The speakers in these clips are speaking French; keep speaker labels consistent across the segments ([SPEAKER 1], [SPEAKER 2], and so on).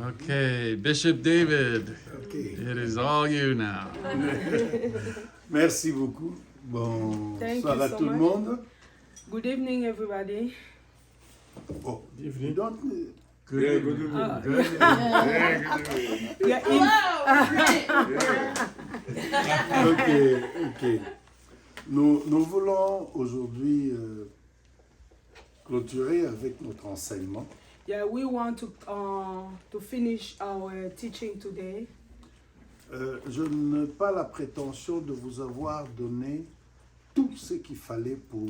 [SPEAKER 1] Okay, Bishop David,
[SPEAKER 2] Okay.
[SPEAKER 1] it is all you now.
[SPEAKER 2] Merci beaucoup. Bonsoir
[SPEAKER 3] Thank you
[SPEAKER 2] à
[SPEAKER 3] so
[SPEAKER 2] tout le
[SPEAKER 3] much.
[SPEAKER 2] monde.
[SPEAKER 3] Good evening, everybody.
[SPEAKER 2] Oh, you don't...
[SPEAKER 1] Good.
[SPEAKER 3] Yeah,
[SPEAKER 2] Ok. Nous voulons aujourd'hui clôturer avec notre enseignement.
[SPEAKER 3] yeah, we want to finish our teaching today.
[SPEAKER 2] Je n'ai pas la prétention de vous avoir donné tout ce qu'il fallait pour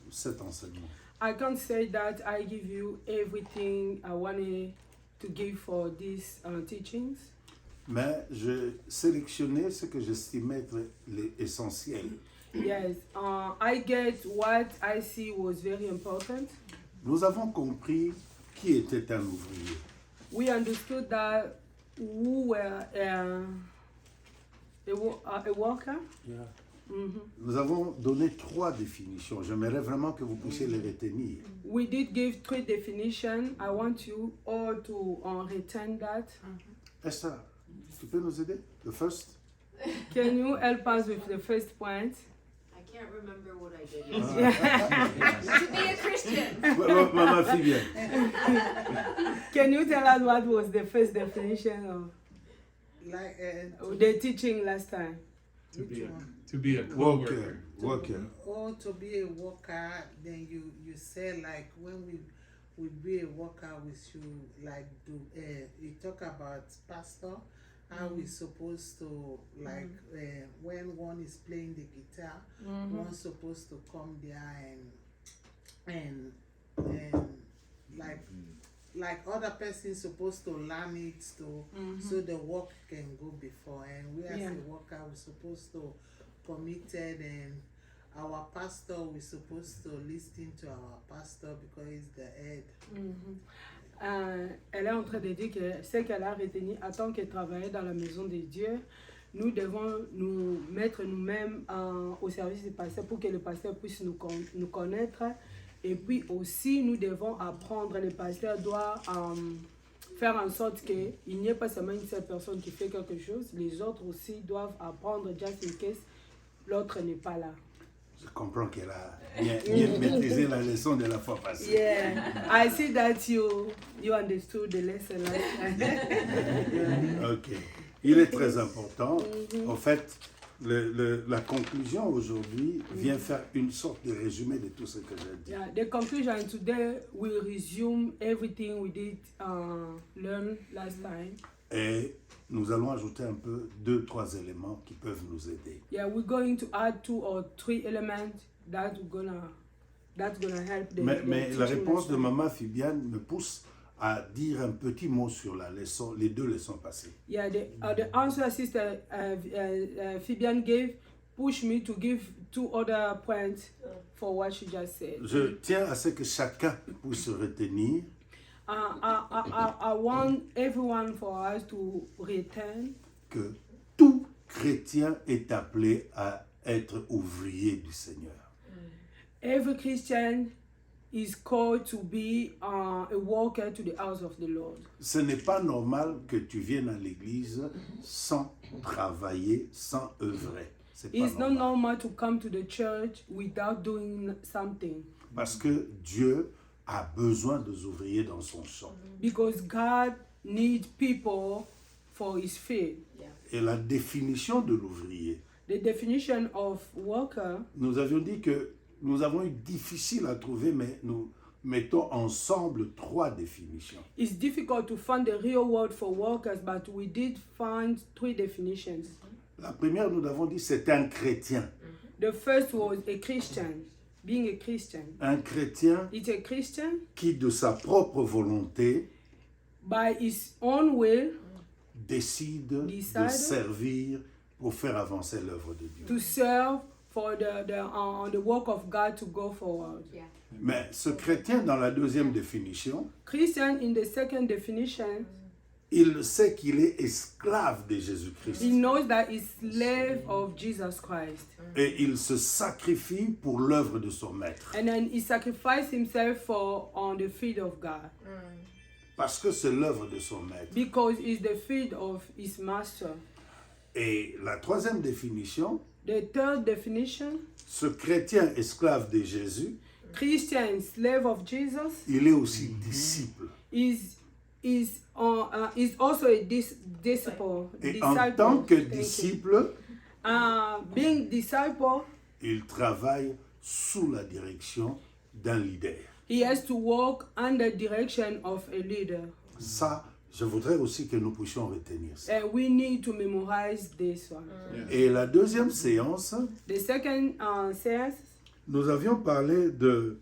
[SPEAKER 2] cet enseignement.
[SPEAKER 3] I can't say that I give you everything I wanted to give for these teachings,
[SPEAKER 2] Mais j'ai sélectionné ce que j'estimais être l'essentiel.
[SPEAKER 3] yes, I get what I see was very important.
[SPEAKER 2] Nous avons compris qui était un ouvrier.
[SPEAKER 3] We understood that who were a worker.
[SPEAKER 2] Yeah.
[SPEAKER 3] Mhm.
[SPEAKER 2] Nous avons donné 3 définitions. J'aimerais vraiment que vous puissiez les retenir.
[SPEAKER 3] We did give 3 definitions. I want you all to return that.
[SPEAKER 2] Esther, tu peux nous aider? The first?
[SPEAKER 3] Can you help us with the first point?
[SPEAKER 4] I can't remember what I did yesterday. To be a Christian.
[SPEAKER 2] Maman Fibien.
[SPEAKER 3] Can you tell us what was the first definition of
[SPEAKER 5] Like
[SPEAKER 3] the teaching last time?
[SPEAKER 1] To be a co-worker.
[SPEAKER 2] Worker.
[SPEAKER 5] or to be a worker, then you say like when we be a worker, we should like do. You talk about pastor, how we supposed to like when one is playing the guitar, one's supposed to come there and like other persons supposed to learn it to so the work can go before, and we as
[SPEAKER 3] Yeah.
[SPEAKER 5] a worker we're supposed to committed, and our pastor we're supposed to listen to our pastor because he's the head.
[SPEAKER 3] Elle est en train de dire que ce qu'elle a retenu en tant que travailleur dans la maison de Dieu, nous devons nous mettre nous-mêmes au service du pasteur pour que le pasteur puisse nous connaître. Et puis aussi, nous devons apprendre, le pasteur doit faire en sorte qu'il n'y ait pas seulement une seule personne qui fait quelque chose, les autres aussi doivent apprendre, just in case l'autre n'est pas là.
[SPEAKER 2] Je comprends qu'elle a bien maîtrisé la leçon de la fois passée.
[SPEAKER 3] Yeah, I see that you understood the lesson last time.
[SPEAKER 2] Ok. Il est très important. En fait, la conclusion aujourd'hui vient faire une sorte de résumé de tout ce que j'ai dit.
[SPEAKER 3] Yeah, the conclusion today will resume everything we did learn last time.
[SPEAKER 2] Et nous allons ajouter un peu 2-3 éléments qui peuvent nous aider.
[SPEAKER 3] Yeah, we're going to add 2 or 3 elements that's gonna help the
[SPEAKER 2] Mais la
[SPEAKER 3] teaching
[SPEAKER 2] réponse de
[SPEAKER 3] lesson.
[SPEAKER 2] Maman Fibiane me pousse à dire un petit mot sur la leçon, les 2 leçons passées.
[SPEAKER 3] Yeah, the answer Sister Fibian gave pushed me to give 2 other points for what she just said.
[SPEAKER 2] Je tiens à ce que chacun puisse retenir
[SPEAKER 3] I want everyone for us to return
[SPEAKER 2] que tout chrétien est appelé à être ouvrier du Seigneur.
[SPEAKER 3] every Christian is called to be a worker to the house of the Lord.
[SPEAKER 2] Ce n'est pas normal que tu viennes à l'église sans travailler, sans œuvrer. C'est pas
[SPEAKER 3] It's not
[SPEAKER 2] normal.
[SPEAKER 3] normal to come to the church without doing something,
[SPEAKER 2] Parce que Dieu a besoin des ouvriers dans son champ.
[SPEAKER 3] because God needs people for his field.
[SPEAKER 2] Et la définition de l'ouvrier,
[SPEAKER 3] The definition of worker,
[SPEAKER 2] nous avions dit que nous avons eu difficile à trouver, mais nous mettons ensemble 3 définitions.
[SPEAKER 3] it's difficult to find the real word for workers, but we did find 3 definitions.
[SPEAKER 2] La première, nous avons dit, c'est un chrétien.
[SPEAKER 3] The first was a Christian, being a Christian.
[SPEAKER 2] Un chrétien
[SPEAKER 3] It's a Christian
[SPEAKER 2] qui, de sa propre volonté,
[SPEAKER 3] by his own will
[SPEAKER 2] décide de
[SPEAKER 3] Decide.
[SPEAKER 2] servir pour faire avancer l'œuvre de Dieu.
[SPEAKER 3] to serve for the work of God to go forward.
[SPEAKER 4] Yeah.
[SPEAKER 2] Mais ce chrétien, dans la deuxième définition,
[SPEAKER 3] Christian, in the second definition,
[SPEAKER 2] il sait qu'il est esclave de
[SPEAKER 3] he
[SPEAKER 2] Jésus-Christ.
[SPEAKER 3] knows that he's slave of Jesus Christ.
[SPEAKER 2] Et il se sacrifie pour l'œuvre de son maître.
[SPEAKER 3] And then he sacrificed himself for on the feet of God.
[SPEAKER 2] Parce que c'est l'œuvre de son maître.
[SPEAKER 3] because it's the feet of his master.
[SPEAKER 2] Et la troisième définition,
[SPEAKER 3] The third definition,
[SPEAKER 2] ce chrétien esclave de Jésus,
[SPEAKER 3] Christian slave of Jesus,
[SPEAKER 2] il est aussi disciple.
[SPEAKER 3] is also a disciple.
[SPEAKER 2] Et en tant que
[SPEAKER 3] Thank you.
[SPEAKER 2] disciple,
[SPEAKER 3] Being disciple,
[SPEAKER 2] il travaille sous la direction d'un leader.
[SPEAKER 3] he has to walk under direction of a leader.
[SPEAKER 2] Ça, je voudrais aussi que nous puissions retenir ça.
[SPEAKER 3] And we need to memorize this one.
[SPEAKER 2] Et la deuxième séance,
[SPEAKER 3] The second says,
[SPEAKER 2] nous avions parlé de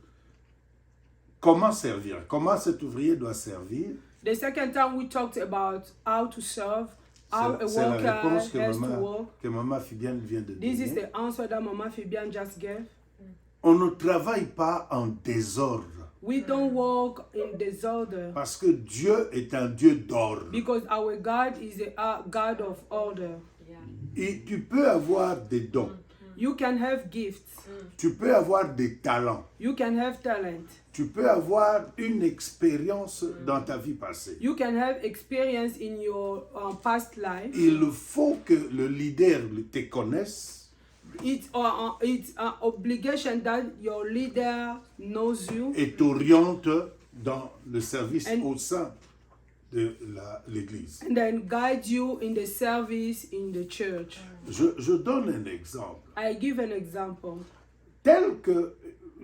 [SPEAKER 2] comment servir, comment cet ouvrier doit servir.
[SPEAKER 3] the second time we talked about how to serve, how a
[SPEAKER 2] C'est la
[SPEAKER 3] worker
[SPEAKER 2] réponse
[SPEAKER 3] has to work.
[SPEAKER 2] que maman Fibiane vient de
[SPEAKER 3] This is
[SPEAKER 2] donner.
[SPEAKER 3] the answer that Mama Fibian just gave.
[SPEAKER 2] On ne travaille pas en désordre
[SPEAKER 3] We don't walk in disorder
[SPEAKER 2] parce que Dieu est un Dieu d'ordre.
[SPEAKER 3] because our God is a God of order.
[SPEAKER 2] Et tu peux avoir des dons,
[SPEAKER 3] You can have gifts,
[SPEAKER 2] tu peux avoir des talents,
[SPEAKER 3] you can have talent,
[SPEAKER 2] tu peux avoir une expérience dans ta vie passée.
[SPEAKER 3] you can have experience in your past life.
[SPEAKER 2] Il faut que le leader te connaisse
[SPEAKER 3] It's an obligation that your leader knows you
[SPEAKER 2] et t'oriente dans le service
[SPEAKER 3] And-
[SPEAKER 2] au sein de l'Église.
[SPEAKER 3] and then guide you in the service in the church.
[SPEAKER 2] Je donne un exemple.
[SPEAKER 3] I give an example.
[SPEAKER 2] Tel que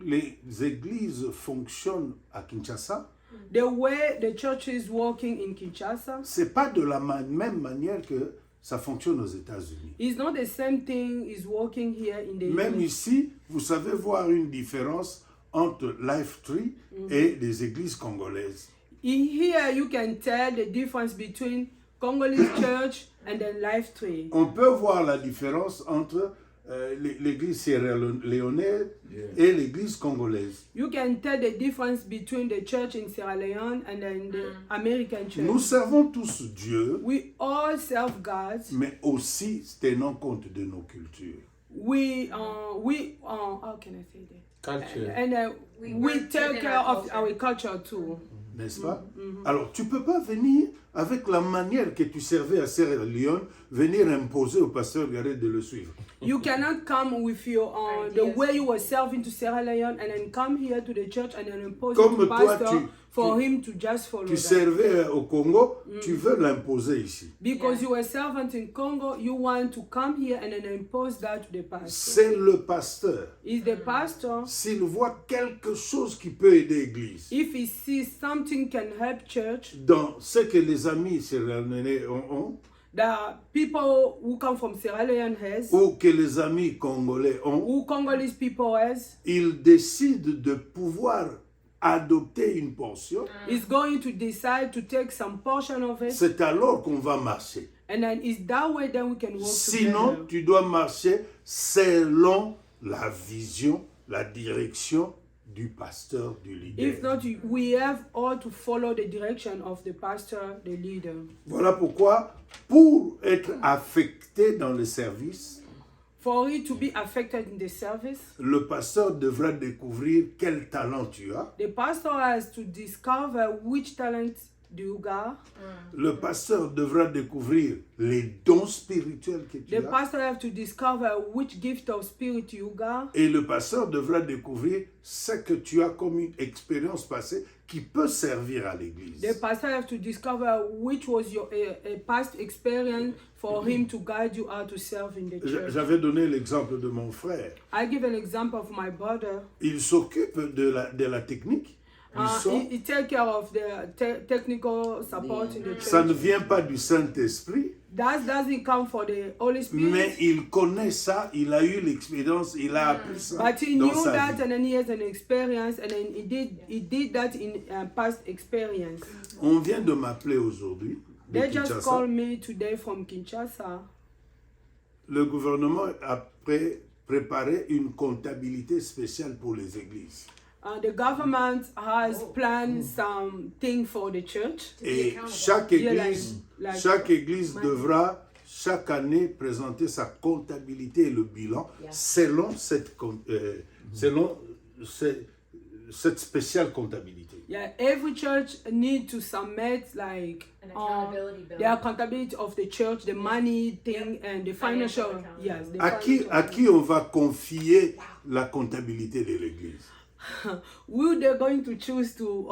[SPEAKER 2] les églises fonctionnent à Kinshasa,
[SPEAKER 3] The way the church is working in Kinshasa
[SPEAKER 2] c'est pas de la même manière que ça fonctionne aux États-Unis.
[SPEAKER 3] is not the same thing is working here in the
[SPEAKER 2] Même
[SPEAKER 3] US.
[SPEAKER 2] ici, vous savez voir une différence entre Life Tree et les églises congolaises.
[SPEAKER 3] In here, you can tell the difference between Congolese church and then Life Tree.
[SPEAKER 2] On peut voir la différence entre l'église sierra-léonaise et l'église congolaise.
[SPEAKER 3] You can tell the difference between the church in Sierra Leone and then the American church.
[SPEAKER 2] Nous servons tous Dieu,
[SPEAKER 3] We all serve God.
[SPEAKER 2] mais aussi tenons compte de nos cultures.
[SPEAKER 3] How can I say that?
[SPEAKER 1] Culture.
[SPEAKER 3] And
[SPEAKER 4] We
[SPEAKER 3] we
[SPEAKER 4] work
[SPEAKER 3] take
[SPEAKER 4] within
[SPEAKER 3] care
[SPEAKER 4] our
[SPEAKER 3] of
[SPEAKER 4] culture.
[SPEAKER 3] our culture too.
[SPEAKER 2] N'est-ce pas? Alors, tu ne peux pas venir avec la manière que tu servais à Sierra Leone, venir imposer au pasteur Gareth de le suivre.
[SPEAKER 3] You cannot come with your the
[SPEAKER 4] Ideas.
[SPEAKER 3] way you were serving to Sierra Leone and then come here to the church and then impose
[SPEAKER 2] Comme
[SPEAKER 3] it to
[SPEAKER 2] toi,
[SPEAKER 3] pastor
[SPEAKER 2] tu-
[SPEAKER 3] for
[SPEAKER 2] tu-
[SPEAKER 3] him to just follow
[SPEAKER 2] Tu
[SPEAKER 3] that.
[SPEAKER 2] servais au Congo, tu veux l'imposer ici.
[SPEAKER 3] Because
[SPEAKER 4] Yeah.
[SPEAKER 3] you were servant in Congo, you want to come here and then impose that to the pastor.
[SPEAKER 2] C'est le pasteur.
[SPEAKER 3] Is the pastor,
[SPEAKER 2] S'il voit quelque chose qui peut aider l'Église,
[SPEAKER 3] if he sees something can help church,
[SPEAKER 2] dans ce que les amis sierra-léonais ont,
[SPEAKER 3] the people who come from Sierra Leone has,
[SPEAKER 2] ou que les amis congolais ont,
[SPEAKER 3] who Congolese people has,
[SPEAKER 2] il décide de pouvoir adopter une portion.
[SPEAKER 3] is going to decide to take some portion of it,
[SPEAKER 2] C'est alors qu'on va marcher.
[SPEAKER 3] and then it's that way then we can work
[SPEAKER 2] Sinon,
[SPEAKER 3] together.
[SPEAKER 2] tu dois marcher selon la vision, la direction du pasteur, du leader.
[SPEAKER 3] If not, we have all to follow the direction of the pastor, the leader.
[SPEAKER 2] Voilà pourquoi, pour être affecté dans le service,
[SPEAKER 3] For it to be affected in the service,
[SPEAKER 2] le pasteur devra découvrir quel talent tu as.
[SPEAKER 3] the pastor has to discover which talent do you got.
[SPEAKER 2] Le pasteur devra découvrir les dons spirituels que tu
[SPEAKER 3] The
[SPEAKER 2] as.
[SPEAKER 3] pastor have to discover which gift of spirit you got.
[SPEAKER 2] Et le pasteur devra découvrir ce que tu as comme une expérience passée qui peut servir à l'Église.
[SPEAKER 3] The pastor have to discover which was your a past experience for him to guide you how to serve in the church.
[SPEAKER 2] J'avais donné l'exemple de mon frère.
[SPEAKER 3] I give an example of my brother.
[SPEAKER 2] Il s'occupe de la technique, du son.
[SPEAKER 3] He take care of the technical support in the church.
[SPEAKER 2] Ça ne vient pas du Saint-Esprit,
[SPEAKER 3] That doesn't come for the Holy Spirit.
[SPEAKER 2] mais il connaît ça, il a eu l'expérience, il a appris ça
[SPEAKER 3] But he
[SPEAKER 2] dans
[SPEAKER 3] knew
[SPEAKER 2] sa
[SPEAKER 3] that
[SPEAKER 2] vie.
[SPEAKER 3] and then he has an experience and then he did that in past experience.
[SPEAKER 2] On vient de m'appeler aujourd'hui de
[SPEAKER 3] They just
[SPEAKER 2] Kinshasa.
[SPEAKER 3] called me today from Kinshasa.
[SPEAKER 2] Le gouvernement a préparé une comptabilité spéciale pour les églises.
[SPEAKER 3] The government has planned something for the church.
[SPEAKER 2] Et
[SPEAKER 4] accountable.
[SPEAKER 2] chaque
[SPEAKER 3] Yeah,
[SPEAKER 2] église,
[SPEAKER 3] like
[SPEAKER 2] chaque église
[SPEAKER 3] money.
[SPEAKER 2] devra chaque année présenter sa comptabilité et le bilan
[SPEAKER 4] Yeah.
[SPEAKER 2] selon cette cette spéciale comptabilité.
[SPEAKER 3] Yeah, every church need to submit like
[SPEAKER 4] An accountability bill.
[SPEAKER 3] the accountability of the church, the money thing, and the financial.
[SPEAKER 4] Financial
[SPEAKER 3] Yes, the
[SPEAKER 2] À
[SPEAKER 3] financial.
[SPEAKER 2] qui on va confier la comptabilité de l'Église?
[SPEAKER 3] Who they're going to choose to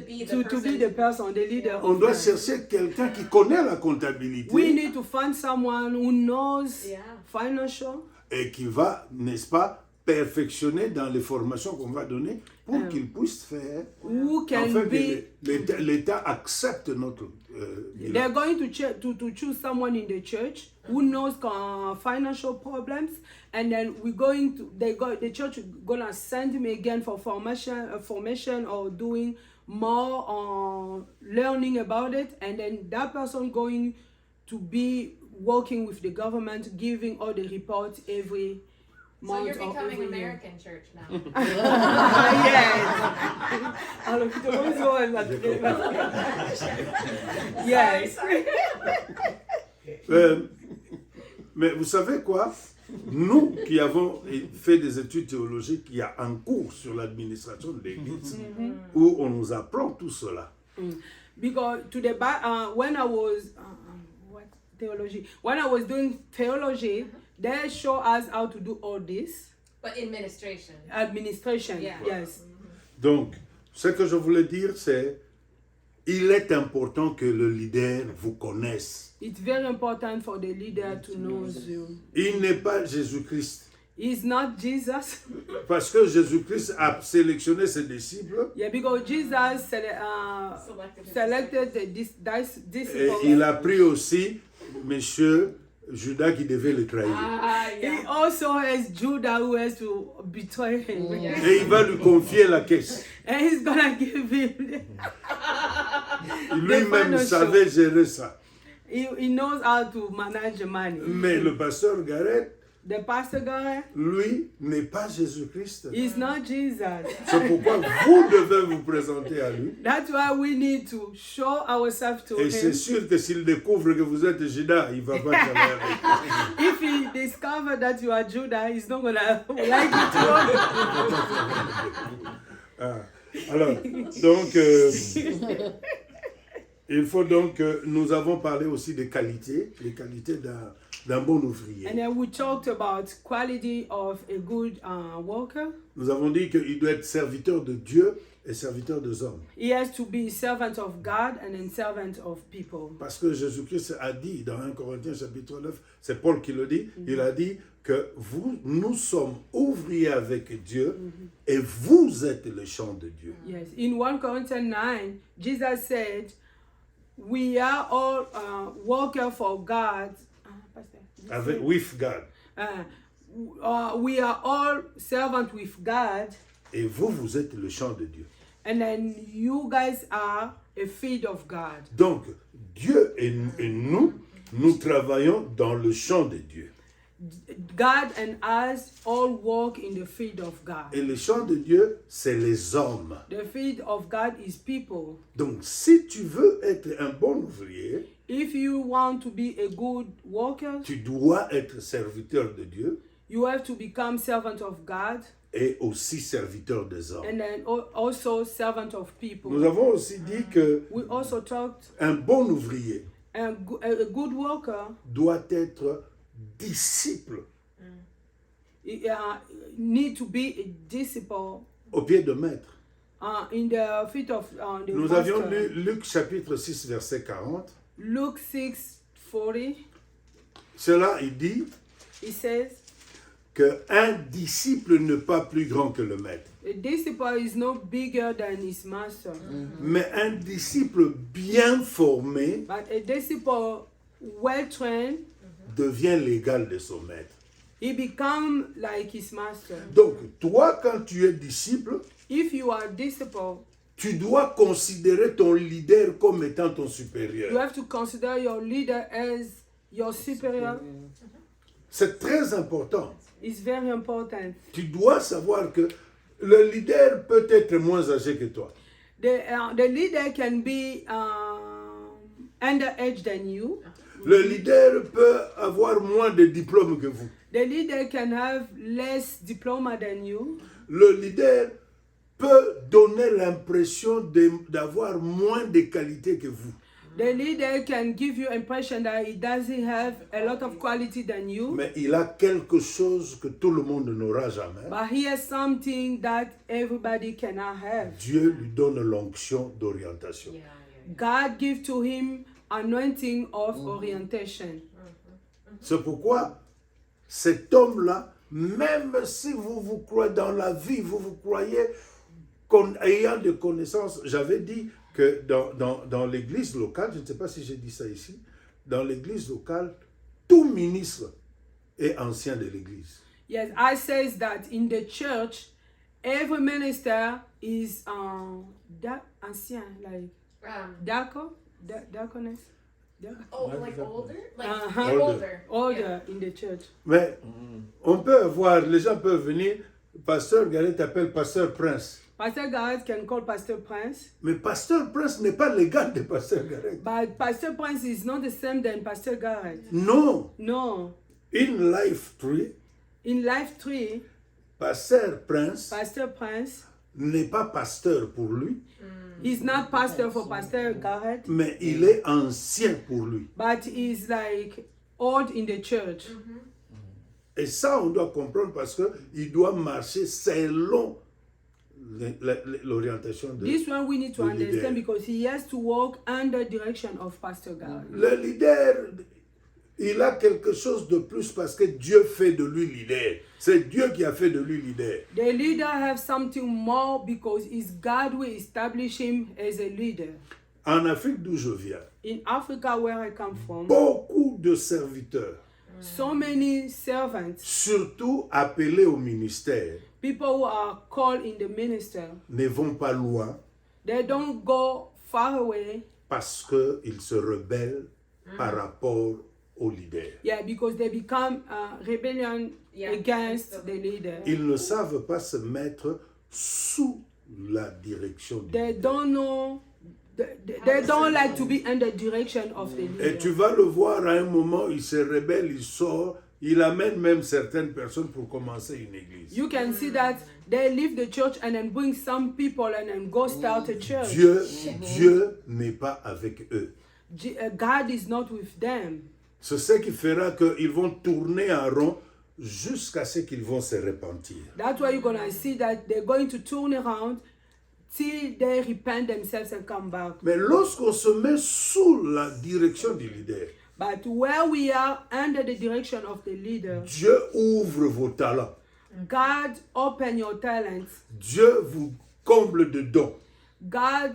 [SPEAKER 4] be the
[SPEAKER 3] to be
[SPEAKER 4] person.
[SPEAKER 3] the person, the leader.
[SPEAKER 2] On
[SPEAKER 3] of
[SPEAKER 2] doit
[SPEAKER 3] that.
[SPEAKER 2] chercher quelqu'un qui connaît la comptabilité
[SPEAKER 3] We need to find someone who knows
[SPEAKER 4] Yeah.
[SPEAKER 3] financial
[SPEAKER 2] et qui va, n'est-ce pas, perfectionner dans les formations qu'on va donner pour qu'il puisse faire,
[SPEAKER 3] who can
[SPEAKER 2] afin
[SPEAKER 3] be.
[SPEAKER 2] que l'État accepte notre bilan.
[SPEAKER 3] They're going to choose someone in the church who knows financial problems, and then the church gonna send him again for formation or doing more learning about it, and then that person going to be working with the government, giving all the reports every
[SPEAKER 4] So
[SPEAKER 3] month
[SPEAKER 4] you're
[SPEAKER 3] or
[SPEAKER 4] becoming
[SPEAKER 3] every year.
[SPEAKER 4] American church now.
[SPEAKER 3] Yes. Alors, tu te vois, ils ont un- Yes.
[SPEAKER 2] Mais vous savez quoi? Nous qui avons fait des études théologiques, il y a un cours sur l'administration de l'Église où on nous apprend tout cela.
[SPEAKER 3] Because when I was when I was doing theology, they show us how to do all this
[SPEAKER 4] But administration.
[SPEAKER 3] administration.
[SPEAKER 4] Yeah.
[SPEAKER 3] Yes.
[SPEAKER 2] Donc, ce que je voulais dire, c'est il est important que le leader vous connaisse.
[SPEAKER 3] It's very important for the leader to know you.
[SPEAKER 2] Il n'est pas Jésus-Christ.
[SPEAKER 3] He's not Jesus.
[SPEAKER 2] Parce que Jésus-Christ a sélectionné ses disciples
[SPEAKER 3] Yeah, because Jesus selected the
[SPEAKER 2] et
[SPEAKER 3] disciples.
[SPEAKER 2] il a pris aussi Monsieur Judas qui devait le trahir.
[SPEAKER 3] He also has Judah who has to betray him.
[SPEAKER 2] Et il va lui confier la caisse.
[SPEAKER 3] And he's gonna give him.
[SPEAKER 2] Lui-même
[SPEAKER 3] financial.
[SPEAKER 2] savait gérer ça.
[SPEAKER 3] He knows how to manage the money.
[SPEAKER 2] Mais le pasteur Garrett,
[SPEAKER 3] The pastor guy
[SPEAKER 2] lui, n'est pas Jésus-Christ.
[SPEAKER 3] is not Jesus.
[SPEAKER 2] C'est pourquoi vous devez vous présenter à lui.
[SPEAKER 3] That's why we need to show ourselves to
[SPEAKER 2] Et c'est
[SPEAKER 3] him.
[SPEAKER 2] sûr que s'il découvre que vous êtes Judas, il va pas travailler avec vous.
[SPEAKER 3] If he discovers that you are Judah, he's not gonna like it too.
[SPEAKER 2] Ah. Alors, donc, il faut donc que nous avons parlé aussi des qualités d'un bon ouvrier.
[SPEAKER 3] And then we talked about quality of a good worker.
[SPEAKER 2] Nous avons dit qu'il doit être serviteur de Dieu et serviteur des hommes.
[SPEAKER 3] He has to be a servant of God and a servant of people.
[SPEAKER 2] Parce que Jésus-Christ a dit dans 1 Corinthiens chapitre 9, c'est Paul qui le dit, il a dit que nous sommes ouvriers avec Dieu et vous êtes le champ de Dieu.
[SPEAKER 3] Yes. In 1 Corinthians 9, Jesus said, we are all workers for God.
[SPEAKER 2] With God.
[SPEAKER 3] We are all servants with God.
[SPEAKER 2] Et vous êtes le champ de Dieu.
[SPEAKER 3] And then you guys are a field of God.
[SPEAKER 2] Donc, Dieu et nous travaillons dans le champ de Dieu.
[SPEAKER 3] God and us all walk in the field of God.
[SPEAKER 2] Et le champ de Dieu, c'est les hommes.
[SPEAKER 3] The field of God is people.
[SPEAKER 2] Donc, si tu veux être un bon ouvrier,
[SPEAKER 3] If you want to be a good worker,
[SPEAKER 2] tu dois être serviteur de Dieu
[SPEAKER 3] you have to become servant of God
[SPEAKER 2] et aussi serviteur des hommes.
[SPEAKER 3] and then also servant of people.
[SPEAKER 2] Nous avons aussi dit que
[SPEAKER 3] We also talked
[SPEAKER 2] un bon ouvrier
[SPEAKER 3] a good worker
[SPEAKER 2] doit être disciple
[SPEAKER 3] need to be a disciple
[SPEAKER 2] au pied de maître.
[SPEAKER 3] in the feet of the
[SPEAKER 2] Nous
[SPEAKER 3] master.
[SPEAKER 2] avions lu Luc chapitre 6 verset 40.
[SPEAKER 3] Luke 6:40.
[SPEAKER 2] Cela, il dit
[SPEAKER 3] It says,
[SPEAKER 2] qu'un disciple n'est pas plus grand que le maître.
[SPEAKER 3] a disciple is no bigger than his master,
[SPEAKER 2] Mais un disciple bien formé
[SPEAKER 3] but a disciple well trained,
[SPEAKER 2] devient l'égal de son maître.
[SPEAKER 3] he become like his master.
[SPEAKER 2] Donc, toi, quand tu es disciple,
[SPEAKER 3] If you are disciple,
[SPEAKER 2] tu dois considérer ton leader comme étant ton
[SPEAKER 3] you
[SPEAKER 2] supérieur.
[SPEAKER 3] have to consider your leader as your superior.
[SPEAKER 2] C'est très important.
[SPEAKER 3] It's very important.
[SPEAKER 2] Tu dois savoir que le leader peut être moins âgé que toi.
[SPEAKER 3] The leader can be underage than you.
[SPEAKER 2] Le leader peut avoir moins de diplômes que vous.
[SPEAKER 3] The leader can have less diploma than you.
[SPEAKER 2] Le leader peut donner l'impression d'avoir moins de qualité que vous.
[SPEAKER 3] The leader can give you impression that he doesn't have a lot of quality than you,
[SPEAKER 2] Mais il a quelque chose que tout le monde n'aura jamais.
[SPEAKER 3] but he has something that everybody cannot have.
[SPEAKER 2] Dieu lui donne l'onction d'orientation.
[SPEAKER 3] God gives to him anointing of orientation.
[SPEAKER 2] C'est pourquoi cet homme-là, même si vous croyez dans la vie, vous croyez ayant des connaissances, j'avais dit que dans l'église locale, je ne sais pas si j'ai dit ça ici, dans l'église locale, tout ministre est ancien de l'église.
[SPEAKER 3] Yes, I says that in the church, every minister is ancien, like diaconess.
[SPEAKER 4] Oh, like older? Like
[SPEAKER 3] Uh-huh. Older in the church.
[SPEAKER 2] Mais on peut avoir, les gens peuvent venir, Pasteur Garrett t'appelle Pasteur Prince.
[SPEAKER 3] Pastor Garrett can call Pastor Prince,
[SPEAKER 2] Mais Pasteur Prince n'est pas l'égal de Pasteur Garrett.
[SPEAKER 3] but Pastor Prince is not the same than Pastor Garrett.
[SPEAKER 2] Non.
[SPEAKER 3] No.
[SPEAKER 2] In Life Tree,
[SPEAKER 3] In Life Tree,
[SPEAKER 2] Pasteur Prince
[SPEAKER 3] Pastor Prince
[SPEAKER 2] n'est pas pasteur pour lui,
[SPEAKER 3] is not pastor for Pastor Garrett,
[SPEAKER 2] mais il est ancien pour lui.
[SPEAKER 3] but is like old in the church.
[SPEAKER 2] Et ça, on doit comprendre parce qu'il doit marcher selon l'orientation de
[SPEAKER 3] This one we need to
[SPEAKER 2] le
[SPEAKER 3] understand
[SPEAKER 2] leader.
[SPEAKER 3] because he has to walk under direction of Pastor Garrett.
[SPEAKER 2] Le leader, il a quelque chose de plus parce que Dieu fait de lui leader. C'est Dieu qui a fait de lui leader.
[SPEAKER 3] The leader have something more because it's God will establish him as a leader.
[SPEAKER 2] En Afrique d'où je viens,
[SPEAKER 3] In Africa, where I come from,
[SPEAKER 2] beaucoup de serviteurs,
[SPEAKER 3] so many servants,
[SPEAKER 2] surtout appelés au ministère,
[SPEAKER 3] people who are called in the minister,
[SPEAKER 2] ne vont pas loin
[SPEAKER 3] they don't go far away.
[SPEAKER 2] parce qu'ils se rebellent par rapport au leader.
[SPEAKER 3] Yeah, because they become rebellion
[SPEAKER 4] Yeah,
[SPEAKER 3] against the leader.
[SPEAKER 2] Ils ne savent pas se mettre sous la direction du
[SPEAKER 3] They
[SPEAKER 2] leader.
[SPEAKER 3] don't know. They don't like to be under direction of the
[SPEAKER 2] Et tu
[SPEAKER 3] leader.
[SPEAKER 2] vas le voir à un moment, il se rebelle, il sort, il amène même certaines personnes pour commencer une église.
[SPEAKER 3] You can see that they leave the church and then bring some people and then go start a church.
[SPEAKER 2] Dieu n'est pas avec eux.
[SPEAKER 3] God is not with them.
[SPEAKER 2] C'est ce qui fera qu'ils vont tourner en rond jusqu'à ce qu'ils vont se repentir.
[SPEAKER 3] That's why you're gonna see that they're going to turn around till they repent themselves and come back.
[SPEAKER 2] Mais lorsqu'on se met sous la direction du leader,
[SPEAKER 3] But where we are under the direction of the leader,
[SPEAKER 2] Dieu ouvre vos talents.
[SPEAKER 3] God open your talents.
[SPEAKER 2] Dieu vous comble de dons.
[SPEAKER 3] God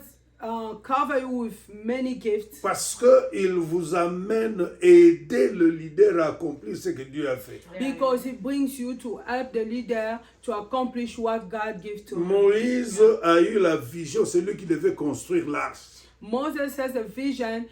[SPEAKER 3] cover you with many gifts
[SPEAKER 2] Parce qu'il vous amène à aider le leader à accomplir ce que Dieu a fait.
[SPEAKER 3] because He brings you to help the leader to accomplish what God gives to him.
[SPEAKER 2] Moïse a eu la vision, c'est lui qui devait construire l'arche.
[SPEAKER 3] Moses has a vision.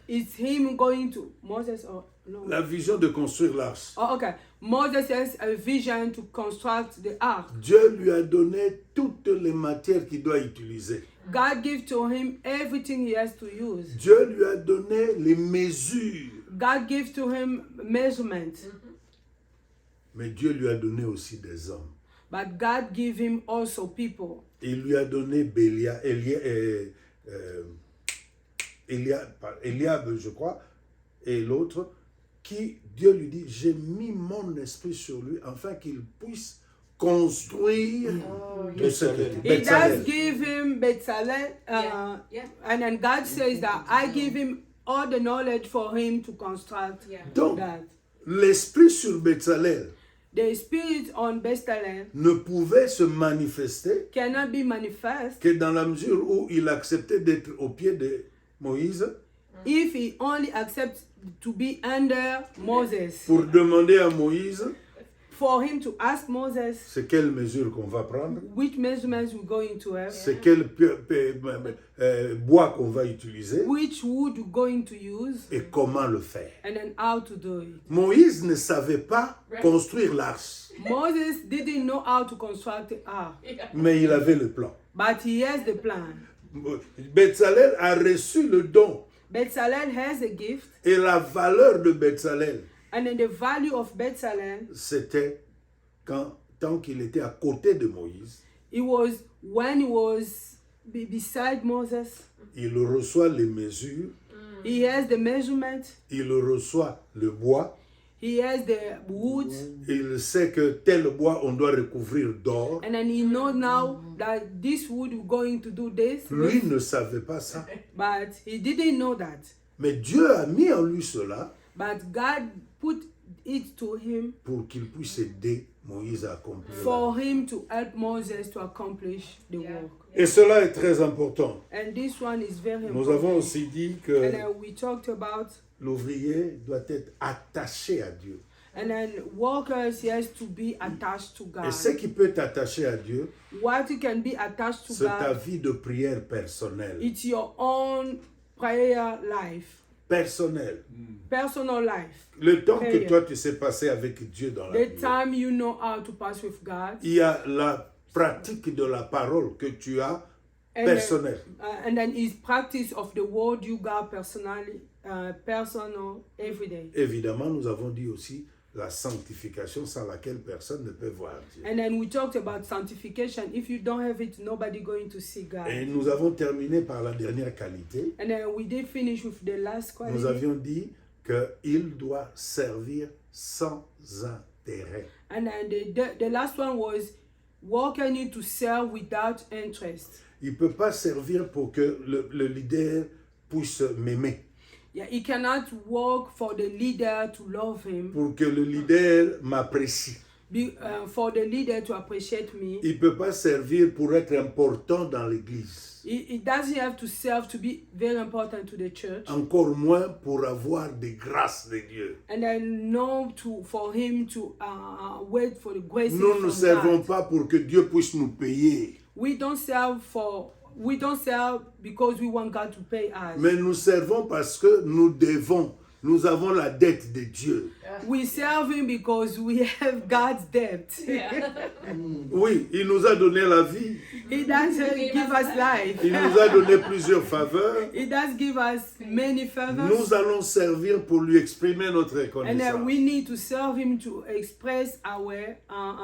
[SPEAKER 3] It's him going to Moses or no?
[SPEAKER 2] La vision de construire l'arche.
[SPEAKER 3] Oh, okay. Moses has a vision to construct the ark.
[SPEAKER 2] Dieu lui a donné toutes les matières qu'il doit utiliser.
[SPEAKER 3] God gives to him everything he has to use.
[SPEAKER 2] Dieu lui a donné les mesures.
[SPEAKER 3] God gives to him measurements.
[SPEAKER 2] Mais Dieu lui a donné aussi des hommes.
[SPEAKER 3] But God gave him also people.
[SPEAKER 2] Il lui a donné Eliab, je crois, et l'autre, qui, Dieu lui dit, j'ai mis mon esprit sur lui afin qu'il puisse construire tout ce que tu
[SPEAKER 3] He
[SPEAKER 2] Bezalel.
[SPEAKER 3] does give him Bezalel,
[SPEAKER 4] Yeah.
[SPEAKER 3] and then God says that I give him all the knowledge for him to construct
[SPEAKER 2] Donc,
[SPEAKER 3] that.
[SPEAKER 2] l'esprit sur Bezalel
[SPEAKER 3] The spirit on Bezalel
[SPEAKER 2] ne pouvait se manifester
[SPEAKER 3] cannot be manifest
[SPEAKER 2] que dans la mesure où il acceptait d'être au pied de Moïse
[SPEAKER 3] if he only accepts to be under Moses.
[SPEAKER 2] pour demander à Moïse
[SPEAKER 3] For him to ask Moses
[SPEAKER 2] c'est quelle mesure qu'on va prendre,
[SPEAKER 3] which measurements we're going to have,
[SPEAKER 2] c'est quel bois qu'on va utiliser
[SPEAKER 3] which wood you're going to use,
[SPEAKER 2] et comment le faire.
[SPEAKER 3] and then how to do it.
[SPEAKER 2] Moïse ne savait pas construire l'arche,
[SPEAKER 3] Moses didn't know how to construct the ark,
[SPEAKER 2] mais il avait le plan.
[SPEAKER 3] but he has the plan.
[SPEAKER 2] Bezalel a reçu le don
[SPEAKER 3] Bezalel has a gift,
[SPEAKER 2] et la valeur de Bezalel,
[SPEAKER 3] and then the value of Bezalel,
[SPEAKER 2] c'était tant qu'il était à côté de Moïse,
[SPEAKER 3] it was when he was beside Moses,
[SPEAKER 2] il reçoit les mesures,
[SPEAKER 3] he has the measurement,
[SPEAKER 2] il reçoit le bois,
[SPEAKER 3] he has the wood,
[SPEAKER 2] il sait que tel bois on doit recouvrir d'or.
[SPEAKER 3] and then he knows now that this wood is going to do this,
[SPEAKER 2] Lui ne savait pas ça.
[SPEAKER 3] but he didn't know that.
[SPEAKER 2] Mais Dieu a mis en lui cela
[SPEAKER 3] But God put it to him
[SPEAKER 2] pour qu'il puisse aider Moïse à accomplir.
[SPEAKER 3] for him to help Moses to accomplish the work.
[SPEAKER 2] Et cela est très important.
[SPEAKER 3] And this one is very
[SPEAKER 2] Nous
[SPEAKER 3] important.
[SPEAKER 2] avons aussi dit
[SPEAKER 3] And
[SPEAKER 2] que
[SPEAKER 3] then we talked about,
[SPEAKER 2] l'ouvrier doit être attaché à Dieu.
[SPEAKER 3] and then workers, he has to be attached to
[SPEAKER 2] Et
[SPEAKER 3] God.
[SPEAKER 2] ce qui peut t'attacher à Dieu,
[SPEAKER 3] What you can be attached to
[SPEAKER 2] c'est ta
[SPEAKER 3] God,
[SPEAKER 2] vie de prière personnelle.
[SPEAKER 3] it's your own prayer life,
[SPEAKER 2] Personnelle.
[SPEAKER 3] personal life.
[SPEAKER 2] Le temps que
[SPEAKER 3] Prayer.
[SPEAKER 2] toi tu sais passer avec Dieu dans la
[SPEAKER 3] The
[SPEAKER 2] vie.
[SPEAKER 3] time you know how to pass with God.
[SPEAKER 2] Il y a la pratique de la parole que tu as
[SPEAKER 3] And
[SPEAKER 2] personnelle.
[SPEAKER 3] and then is practice of the word you got personally, personal every day.
[SPEAKER 2] Évidemment, nous avons dit aussi la sanctification sans laquelle personne ne peut voir Dieu.
[SPEAKER 3] And then we talked about sanctification. If you don't have it, nobody going to see God.
[SPEAKER 2] Et nous avons terminé par la dernière qualité.
[SPEAKER 3] And then we did finish with the last quality.
[SPEAKER 2] Nous avions dit qu'il doit servir sans intérêt.
[SPEAKER 3] And then the last one was working you to serve without interest.
[SPEAKER 2] Il ne peut pas servir pour que le leader puisse m'aimer,
[SPEAKER 3] Yeah, he cannot work for the leader to love him,
[SPEAKER 2] pour que le leader m'apprécie.
[SPEAKER 3] for the leader to appreciate me.
[SPEAKER 2] Il ne peut pas servir pour être important dans l'église.
[SPEAKER 3] He doesn't have to serve to be very important to the church.
[SPEAKER 2] Encore moins pour avoir des grâces de Dieu.
[SPEAKER 3] And then for him to wait for the grace
[SPEAKER 2] Nous
[SPEAKER 3] from
[SPEAKER 2] ne servons
[SPEAKER 3] God.
[SPEAKER 2] pas pour que Dieu puisse nous payer,
[SPEAKER 3] We don't serve because we want God to pay us.
[SPEAKER 2] mais nous servons parce que nous devons. Nous avons la dette de Dieu.
[SPEAKER 3] We serve him because we have God's debt.
[SPEAKER 2] Oui, il nous a donné la vie.
[SPEAKER 3] He does give us life.
[SPEAKER 2] Il nous a donné plusieurs faveurs.
[SPEAKER 3] He does give us many favors.
[SPEAKER 2] Nous allons servir pour lui exprimer notre
[SPEAKER 3] And
[SPEAKER 2] reconnaissance.
[SPEAKER 3] we need to serve him to express our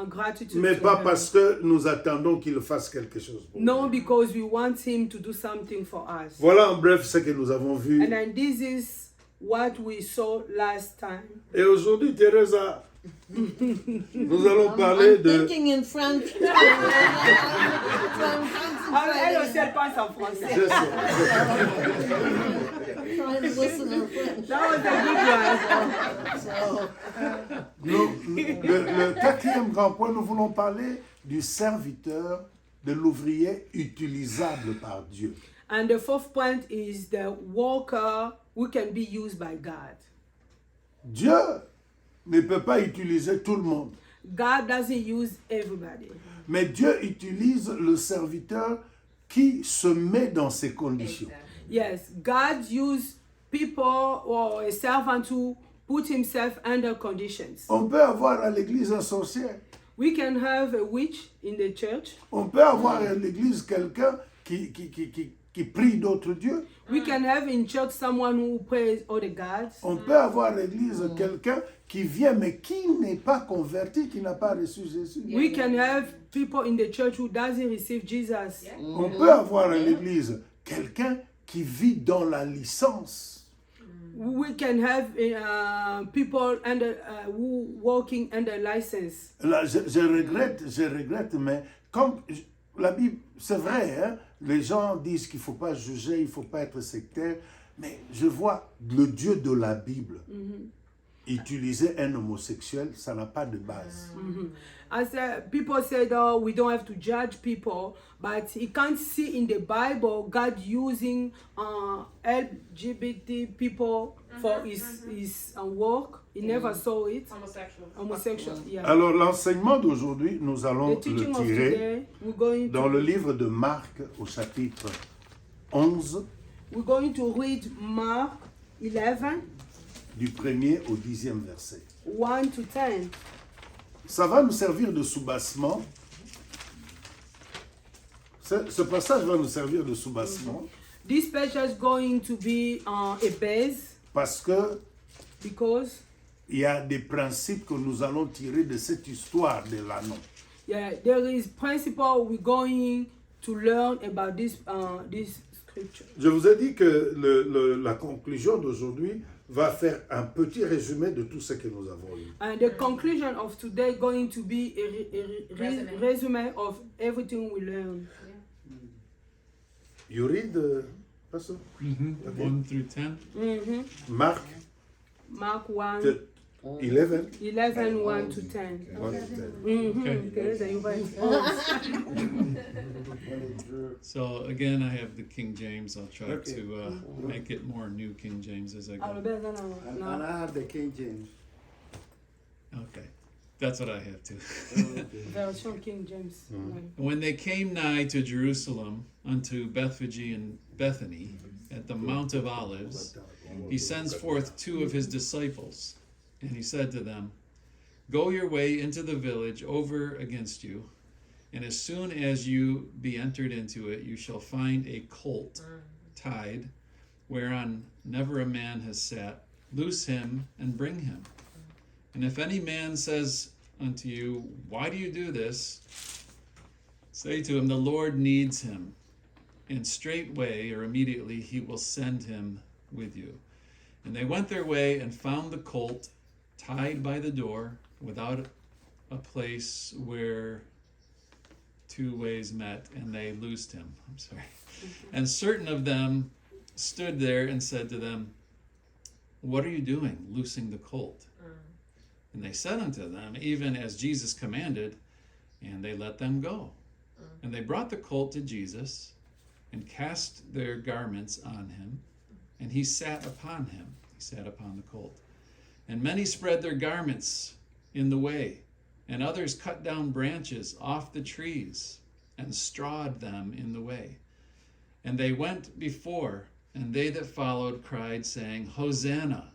[SPEAKER 3] gratitude
[SPEAKER 2] Mais
[SPEAKER 3] to
[SPEAKER 2] pas
[SPEAKER 3] him.
[SPEAKER 2] parce que nous attendons qu'il fasse quelque chose pour nous.
[SPEAKER 3] No, because we want him to do something for us.
[SPEAKER 2] Voilà en bref ce que nous avons vu.
[SPEAKER 3] And then this is what we saw last time.
[SPEAKER 2] Et aujourd'hui, Teresa, nous allons parler
[SPEAKER 6] I'm
[SPEAKER 2] de...
[SPEAKER 6] thinking in French. So I'm
[SPEAKER 3] Elle
[SPEAKER 6] concentrating,
[SPEAKER 3] aussi, elle pense en français.
[SPEAKER 2] Je sais.
[SPEAKER 6] trying to listen in French.
[SPEAKER 3] That was a good one.
[SPEAKER 6] So,
[SPEAKER 2] Le quatrième grand point, nous voulons parler du serviteur, de l'ouvrier utilisable par Dieu.
[SPEAKER 3] And the fourth point is the worker who can be used by God.
[SPEAKER 2] Dieu ne peut pas utiliser tout le monde,
[SPEAKER 3] God doesn't use everybody.
[SPEAKER 2] mais Dieu utilise le serviteur qui se met dans ces conditions.
[SPEAKER 3] Yes, God uses people or a servant to put himself under conditions.
[SPEAKER 2] On peut avoir à l'église un sorcier.
[SPEAKER 3] We can have a witch in the church.
[SPEAKER 2] On peut avoir à l'église quelqu'un qui prie d'autres dieux.
[SPEAKER 3] We can have in church someone who prays other gods.
[SPEAKER 2] On peut avoir à l'église quelqu'un qui vient mais qui n'est pas converti, qui n'a pas reçu Jésus.
[SPEAKER 3] We can have people in the church who doesn't receive Jesus.
[SPEAKER 2] On peut avoir à l'église quelqu'un qui vit dans la licence.
[SPEAKER 3] We can have people under who working under license.
[SPEAKER 2] Là, je regrette, mais comme la Bible, c'est vrai, hein, les gens disent qu'il ne faut pas juger, il ne faut pas être sectaire, mais je vois le Dieu de la Bible utiliser un homosexuel, ça n'a pas de base.
[SPEAKER 3] As people said, oh, we don't have to judge people, but you can't see in the Bible God using LGBT people for his work. He never saw it. Homosexual, yeah.
[SPEAKER 2] Alors l'enseignement d'aujourd'hui, nous allons
[SPEAKER 3] The teaching
[SPEAKER 2] le
[SPEAKER 3] of
[SPEAKER 2] tirer
[SPEAKER 3] today,
[SPEAKER 2] dans le livre de Marc au chapitre 11,
[SPEAKER 3] we're going to read Mark 11,
[SPEAKER 2] du 1er au 10e verset.
[SPEAKER 3] 1 to 10.
[SPEAKER 2] Ça va nous servir de soubassement. Ce passage va nous servir de soubassement
[SPEAKER 3] This passage is going to be a base
[SPEAKER 2] parce que
[SPEAKER 3] because
[SPEAKER 2] il y a des principes que nous allons tirer de cette histoire de l'anneau.
[SPEAKER 3] yeah, there is principle we're going to learn about this scripture.
[SPEAKER 2] Je vous ai dit que la conclusion d'aujourd'hui va faire un petit résumé de tout ce que nous avons lu.
[SPEAKER 3] And the conclusion of today going to be a resume of everything we learned.
[SPEAKER 2] You read, Pastor? Okay.
[SPEAKER 1] 1 through 10.
[SPEAKER 2] Mark
[SPEAKER 3] Mark 1,
[SPEAKER 2] 11.
[SPEAKER 3] 11, 1 to 10.
[SPEAKER 2] 1 to 10.
[SPEAKER 1] Okay.
[SPEAKER 3] Teresa, you write.
[SPEAKER 1] So again, I have the King James. I'll try
[SPEAKER 2] Okay.
[SPEAKER 1] to make it more New King James as I go.
[SPEAKER 6] And I have the King James.
[SPEAKER 1] Okay. That's what I have too.
[SPEAKER 3] Version King James.
[SPEAKER 1] When they came nigh to Jerusalem unto Bethphage and Bethany at the Mount of Olives, he sends forth 2 of his disciples, and he said to them, Go your way into the village over against you, and as soon as you be entered into it, you shall find a colt tied, whereon never a man has sat. Loose him and bring him. And if any man says unto you, Why do you do this? Say to him, The Lord needs him, and straightway or immediately he will send him with you. And they went their way and found the colt tied by the door, without a place where 2 ways met, and they loosed him. I'm sorry. And certain of them stood there and said to them, What are you doing, loosing the colt? And they said unto them, Even as Jesus commanded, and they let them go. And they brought the colt to Jesus, and cast their garments on him, and he sat upon him. He sat upon the colt. And many spread their garments in the way, and others cut down branches off the trees, and strawed them in the way. And they went before, and they that followed cried, saying, Hosanna!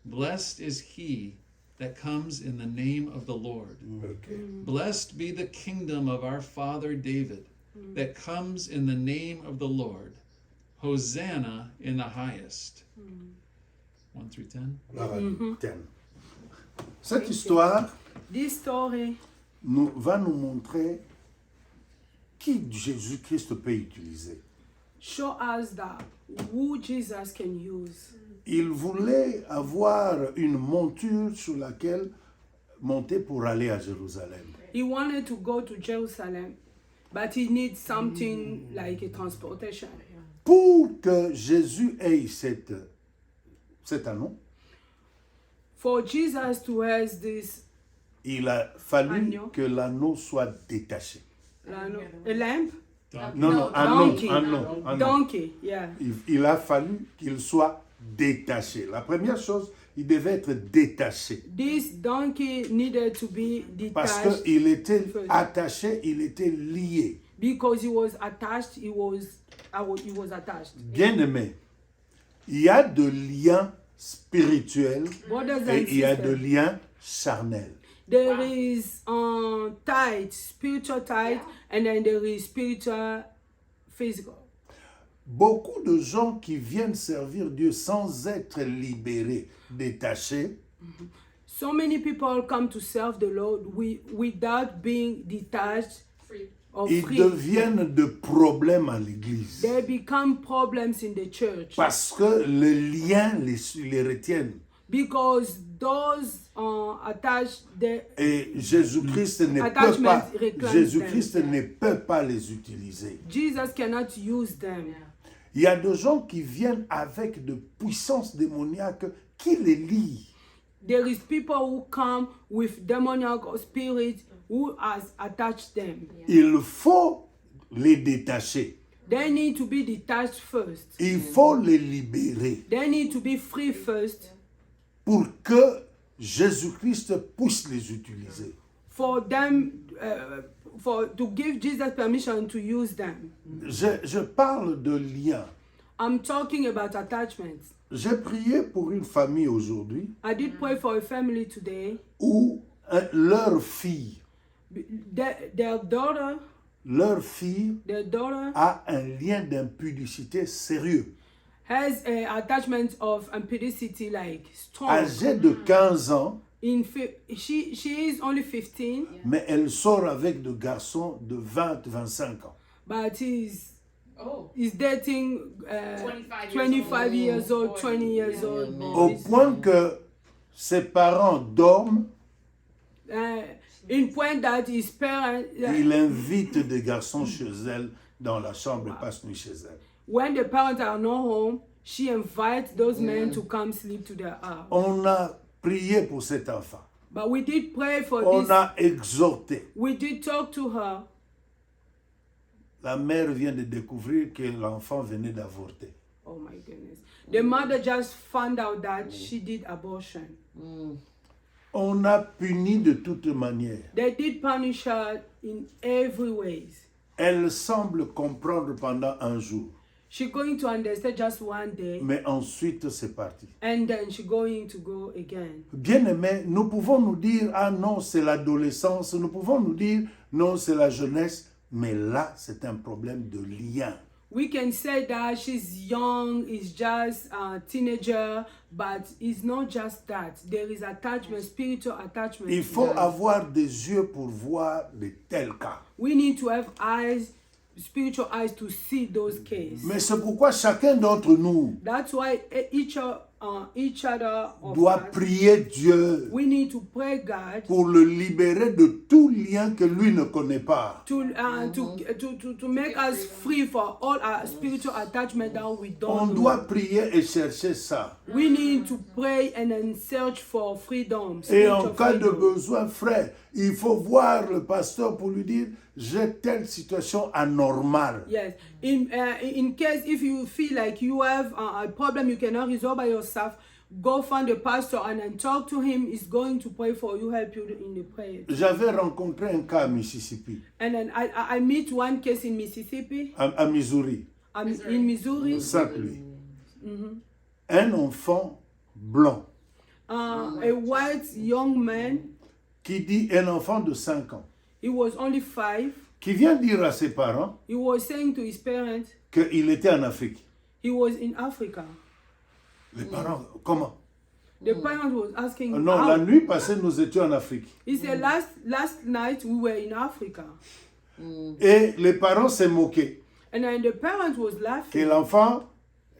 [SPEAKER 1] Blessed is he that comes in the name of the Lord.
[SPEAKER 2] Okay.
[SPEAKER 1] Blessed be the kingdom of our father David, that comes in the name of the Lord. Hosanna in the highest. 1 through 10.
[SPEAKER 2] 10. Cette histoire
[SPEAKER 3] This story
[SPEAKER 2] va nous montrer qui Jésus-Christ peut utiliser.
[SPEAKER 3] show us that who Jesus can use.
[SPEAKER 2] Il voulait avoir une monture sur laquelle monter pour aller à Jérusalem.
[SPEAKER 3] He wanted to go to Jerusalem, but he needs something like a transportation.
[SPEAKER 2] Pour que Jésus ait cet anneau,
[SPEAKER 3] For Jesus to have this
[SPEAKER 2] il a fallu
[SPEAKER 3] Agneau.
[SPEAKER 2] que l'anneau soit détaché.
[SPEAKER 3] a lamp,
[SPEAKER 2] Non,
[SPEAKER 3] donkey.
[SPEAKER 2] anneau.
[SPEAKER 3] donkey, yeah.
[SPEAKER 2] Il a fallu qu'il soit détaché. La première chose, il devait être détaché.
[SPEAKER 3] This donkey needed to be
[SPEAKER 2] Parce
[SPEAKER 3] detached
[SPEAKER 2] qu'il était
[SPEAKER 3] first.
[SPEAKER 2] attaché, il était lié.
[SPEAKER 3] because he was attached. He was attached.
[SPEAKER 2] Bien-aimé, il y a de liens spirituels
[SPEAKER 3] Brothers
[SPEAKER 2] et
[SPEAKER 3] and
[SPEAKER 2] il y a de
[SPEAKER 3] sisters,
[SPEAKER 2] liens charnels.
[SPEAKER 3] there is tight, spiritual tight, and then there is spiritual, physical.
[SPEAKER 2] Beaucoup de gens qui viennent servir Dieu sans être libérés, détachés,
[SPEAKER 3] So many people come to serve the Lord without being detached or
[SPEAKER 2] ils
[SPEAKER 3] free.
[SPEAKER 2] deviennent de problèmes à l'église.
[SPEAKER 3] They become problems in the church
[SPEAKER 2] Parce que les liens les retiennent.
[SPEAKER 3] because those attached,
[SPEAKER 2] Et Jésus-Christ ne peut
[SPEAKER 3] Attachment
[SPEAKER 2] pas,
[SPEAKER 3] réclame
[SPEAKER 2] Jésus-Christ
[SPEAKER 3] them.
[SPEAKER 2] ne peut pas les utiliser.
[SPEAKER 3] Jesus cannot use them.
[SPEAKER 2] Il y a des gens qui viennent avec de puissances démoniaques qui les lient.
[SPEAKER 3] There is people who come with demoniac spirit who has attached them.
[SPEAKER 2] Il faut les détacher.
[SPEAKER 3] They need to be detached first.
[SPEAKER 2] Il faut les libérer
[SPEAKER 3] They need to be free first
[SPEAKER 2] pour que Jésus-Christ puisse les utiliser.
[SPEAKER 3] for them, to give Jesus permission to use them.
[SPEAKER 2] Je parle de liens.
[SPEAKER 3] I'm talking about attachments.
[SPEAKER 2] J'ai prié pour une famille aujourd'hui
[SPEAKER 3] I did pray for a family today.
[SPEAKER 2] où leur fille
[SPEAKER 3] Their daughter
[SPEAKER 2] a un lien d'impudicité sérieux.
[SPEAKER 3] has an attachment of impudicity like strong.
[SPEAKER 2] Âgée de 15 ans,
[SPEAKER 3] She is only 15,
[SPEAKER 2] mais elle sort avec des garçons de 20-25 ans.
[SPEAKER 3] but he's
[SPEAKER 4] Oh,
[SPEAKER 3] dating
[SPEAKER 4] 25
[SPEAKER 3] years old,
[SPEAKER 4] boy.
[SPEAKER 3] 20 years old.
[SPEAKER 2] Au
[SPEAKER 3] boys.
[SPEAKER 2] point que ses parents dorment,
[SPEAKER 3] In point that his parents,
[SPEAKER 2] il invite des garçons chez elle dans la chambre et passe nuit chez elle.
[SPEAKER 3] when the parents are not home, she invites those men to come sleep to their house.
[SPEAKER 2] On a prié pour cet enfant.
[SPEAKER 3] But we did pray for
[SPEAKER 2] On
[SPEAKER 3] this.
[SPEAKER 2] a exhorté.
[SPEAKER 3] We did talk to her.
[SPEAKER 2] La mère vient de découvrir que l'enfant venait d'avorter.
[SPEAKER 3] Oh my goodness. The mother just found out that she did abortion.
[SPEAKER 2] On a puni de toutes manières.
[SPEAKER 3] They did punish her in every ways.
[SPEAKER 2] Elle semble comprendre pendant un jour,
[SPEAKER 3] She going to understand just one day,
[SPEAKER 2] mais ensuite c'est parti.
[SPEAKER 3] and then she going to go again.
[SPEAKER 2] Bien-aimés, nous pouvons nous dire, ah non, c'est l'adolescence, nous pouvons nous dire, non, c'est la jeunesse, mais là, c'est un problème de lien.
[SPEAKER 3] We can say that she's young, is just a teenager, but it's not just that. There is attachment, spiritual attachment.
[SPEAKER 2] Il faut
[SPEAKER 3] Yes.
[SPEAKER 2] avoir des yeux pour voir de tels cas.
[SPEAKER 3] We need to have eyes, spiritual eyes to see those cases.
[SPEAKER 2] Mais c'est pourquoi chacun d'entre nous
[SPEAKER 3] That's why each other of
[SPEAKER 2] doit
[SPEAKER 3] us,
[SPEAKER 2] prier Dieu
[SPEAKER 3] we need to pray God
[SPEAKER 2] pour le libérer de tout lien que lui ne connaît pas.
[SPEAKER 3] to make us free for all our spiritual attachment that we
[SPEAKER 2] On
[SPEAKER 3] don't know.
[SPEAKER 2] doit prier et chercher ça.
[SPEAKER 3] We need to pray and then search for freedom.
[SPEAKER 2] Et en
[SPEAKER 3] spiritual
[SPEAKER 2] cas de
[SPEAKER 3] freedom.
[SPEAKER 2] besoin, frère, il faut voir le pasteur pour lui dire, j'ai telle situation anormale.
[SPEAKER 3] Yes. In case if you feel like you have a problem you cannot resolve by yourself, go find a pastor and then talk to him. He's going to pray for you, help you in the prayer.
[SPEAKER 2] J'avais rencontré un cas à Mississippi,
[SPEAKER 3] And then I meet one case in Mississippi,
[SPEAKER 2] à Missouri,
[SPEAKER 3] in Missouri,
[SPEAKER 2] Saint-Louis. Un enfant blanc
[SPEAKER 3] a white young man.
[SPEAKER 2] qui dit, un enfant de 5 ans,
[SPEAKER 3] He was only 5.
[SPEAKER 2] qui vient dire à ses parents
[SPEAKER 3] He was saying to his parents
[SPEAKER 2] qu'il était en Afrique.
[SPEAKER 3] he was in Africa.
[SPEAKER 2] Les parents, comment?
[SPEAKER 3] The parent was asking
[SPEAKER 2] Non,
[SPEAKER 3] how.
[SPEAKER 2] la nuit passée, nous étions en Afrique.
[SPEAKER 3] He said last night we were in Africa.
[SPEAKER 2] Et les parents se moquaient
[SPEAKER 3] And then the parent was
[SPEAKER 2] que
[SPEAKER 3] laughing.
[SPEAKER 2] l'enfant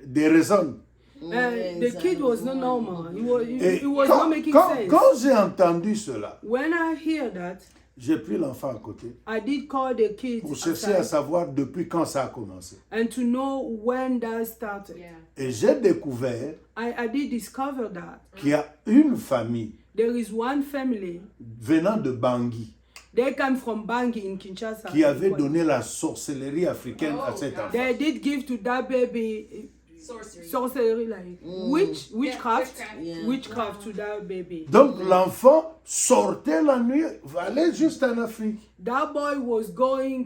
[SPEAKER 2] déraisonne.
[SPEAKER 3] And the kid was not normal.
[SPEAKER 2] Et
[SPEAKER 3] He was
[SPEAKER 2] quand,
[SPEAKER 3] not making
[SPEAKER 2] quand-
[SPEAKER 3] sense.
[SPEAKER 2] quand j'ai entendu cela,
[SPEAKER 3] When I hear that,
[SPEAKER 2] j'ai pris l'enfant à côté
[SPEAKER 3] I did call the kid
[SPEAKER 2] pour chercher à
[SPEAKER 3] aside
[SPEAKER 2] savoir depuis quand ça a commencé.
[SPEAKER 3] and to know when that started.
[SPEAKER 4] Yeah.
[SPEAKER 2] Et j'ai découvert
[SPEAKER 3] I did discover that
[SPEAKER 2] qu'il y a une famille
[SPEAKER 3] there is one family.
[SPEAKER 2] venant de Bangui
[SPEAKER 3] They come from Bangui in Kinshasa.
[SPEAKER 2] qui avait donné la sorcellerie africaine à cet enfant.
[SPEAKER 3] They did give to that baby
[SPEAKER 4] Sorcery.
[SPEAKER 3] sorcery, like witchcraft,
[SPEAKER 4] witchcraft.
[SPEAKER 3] witchcraft to that baby.
[SPEAKER 2] Donc l'enfant sortait la nuit, allait juste en Afrique.
[SPEAKER 3] That boy was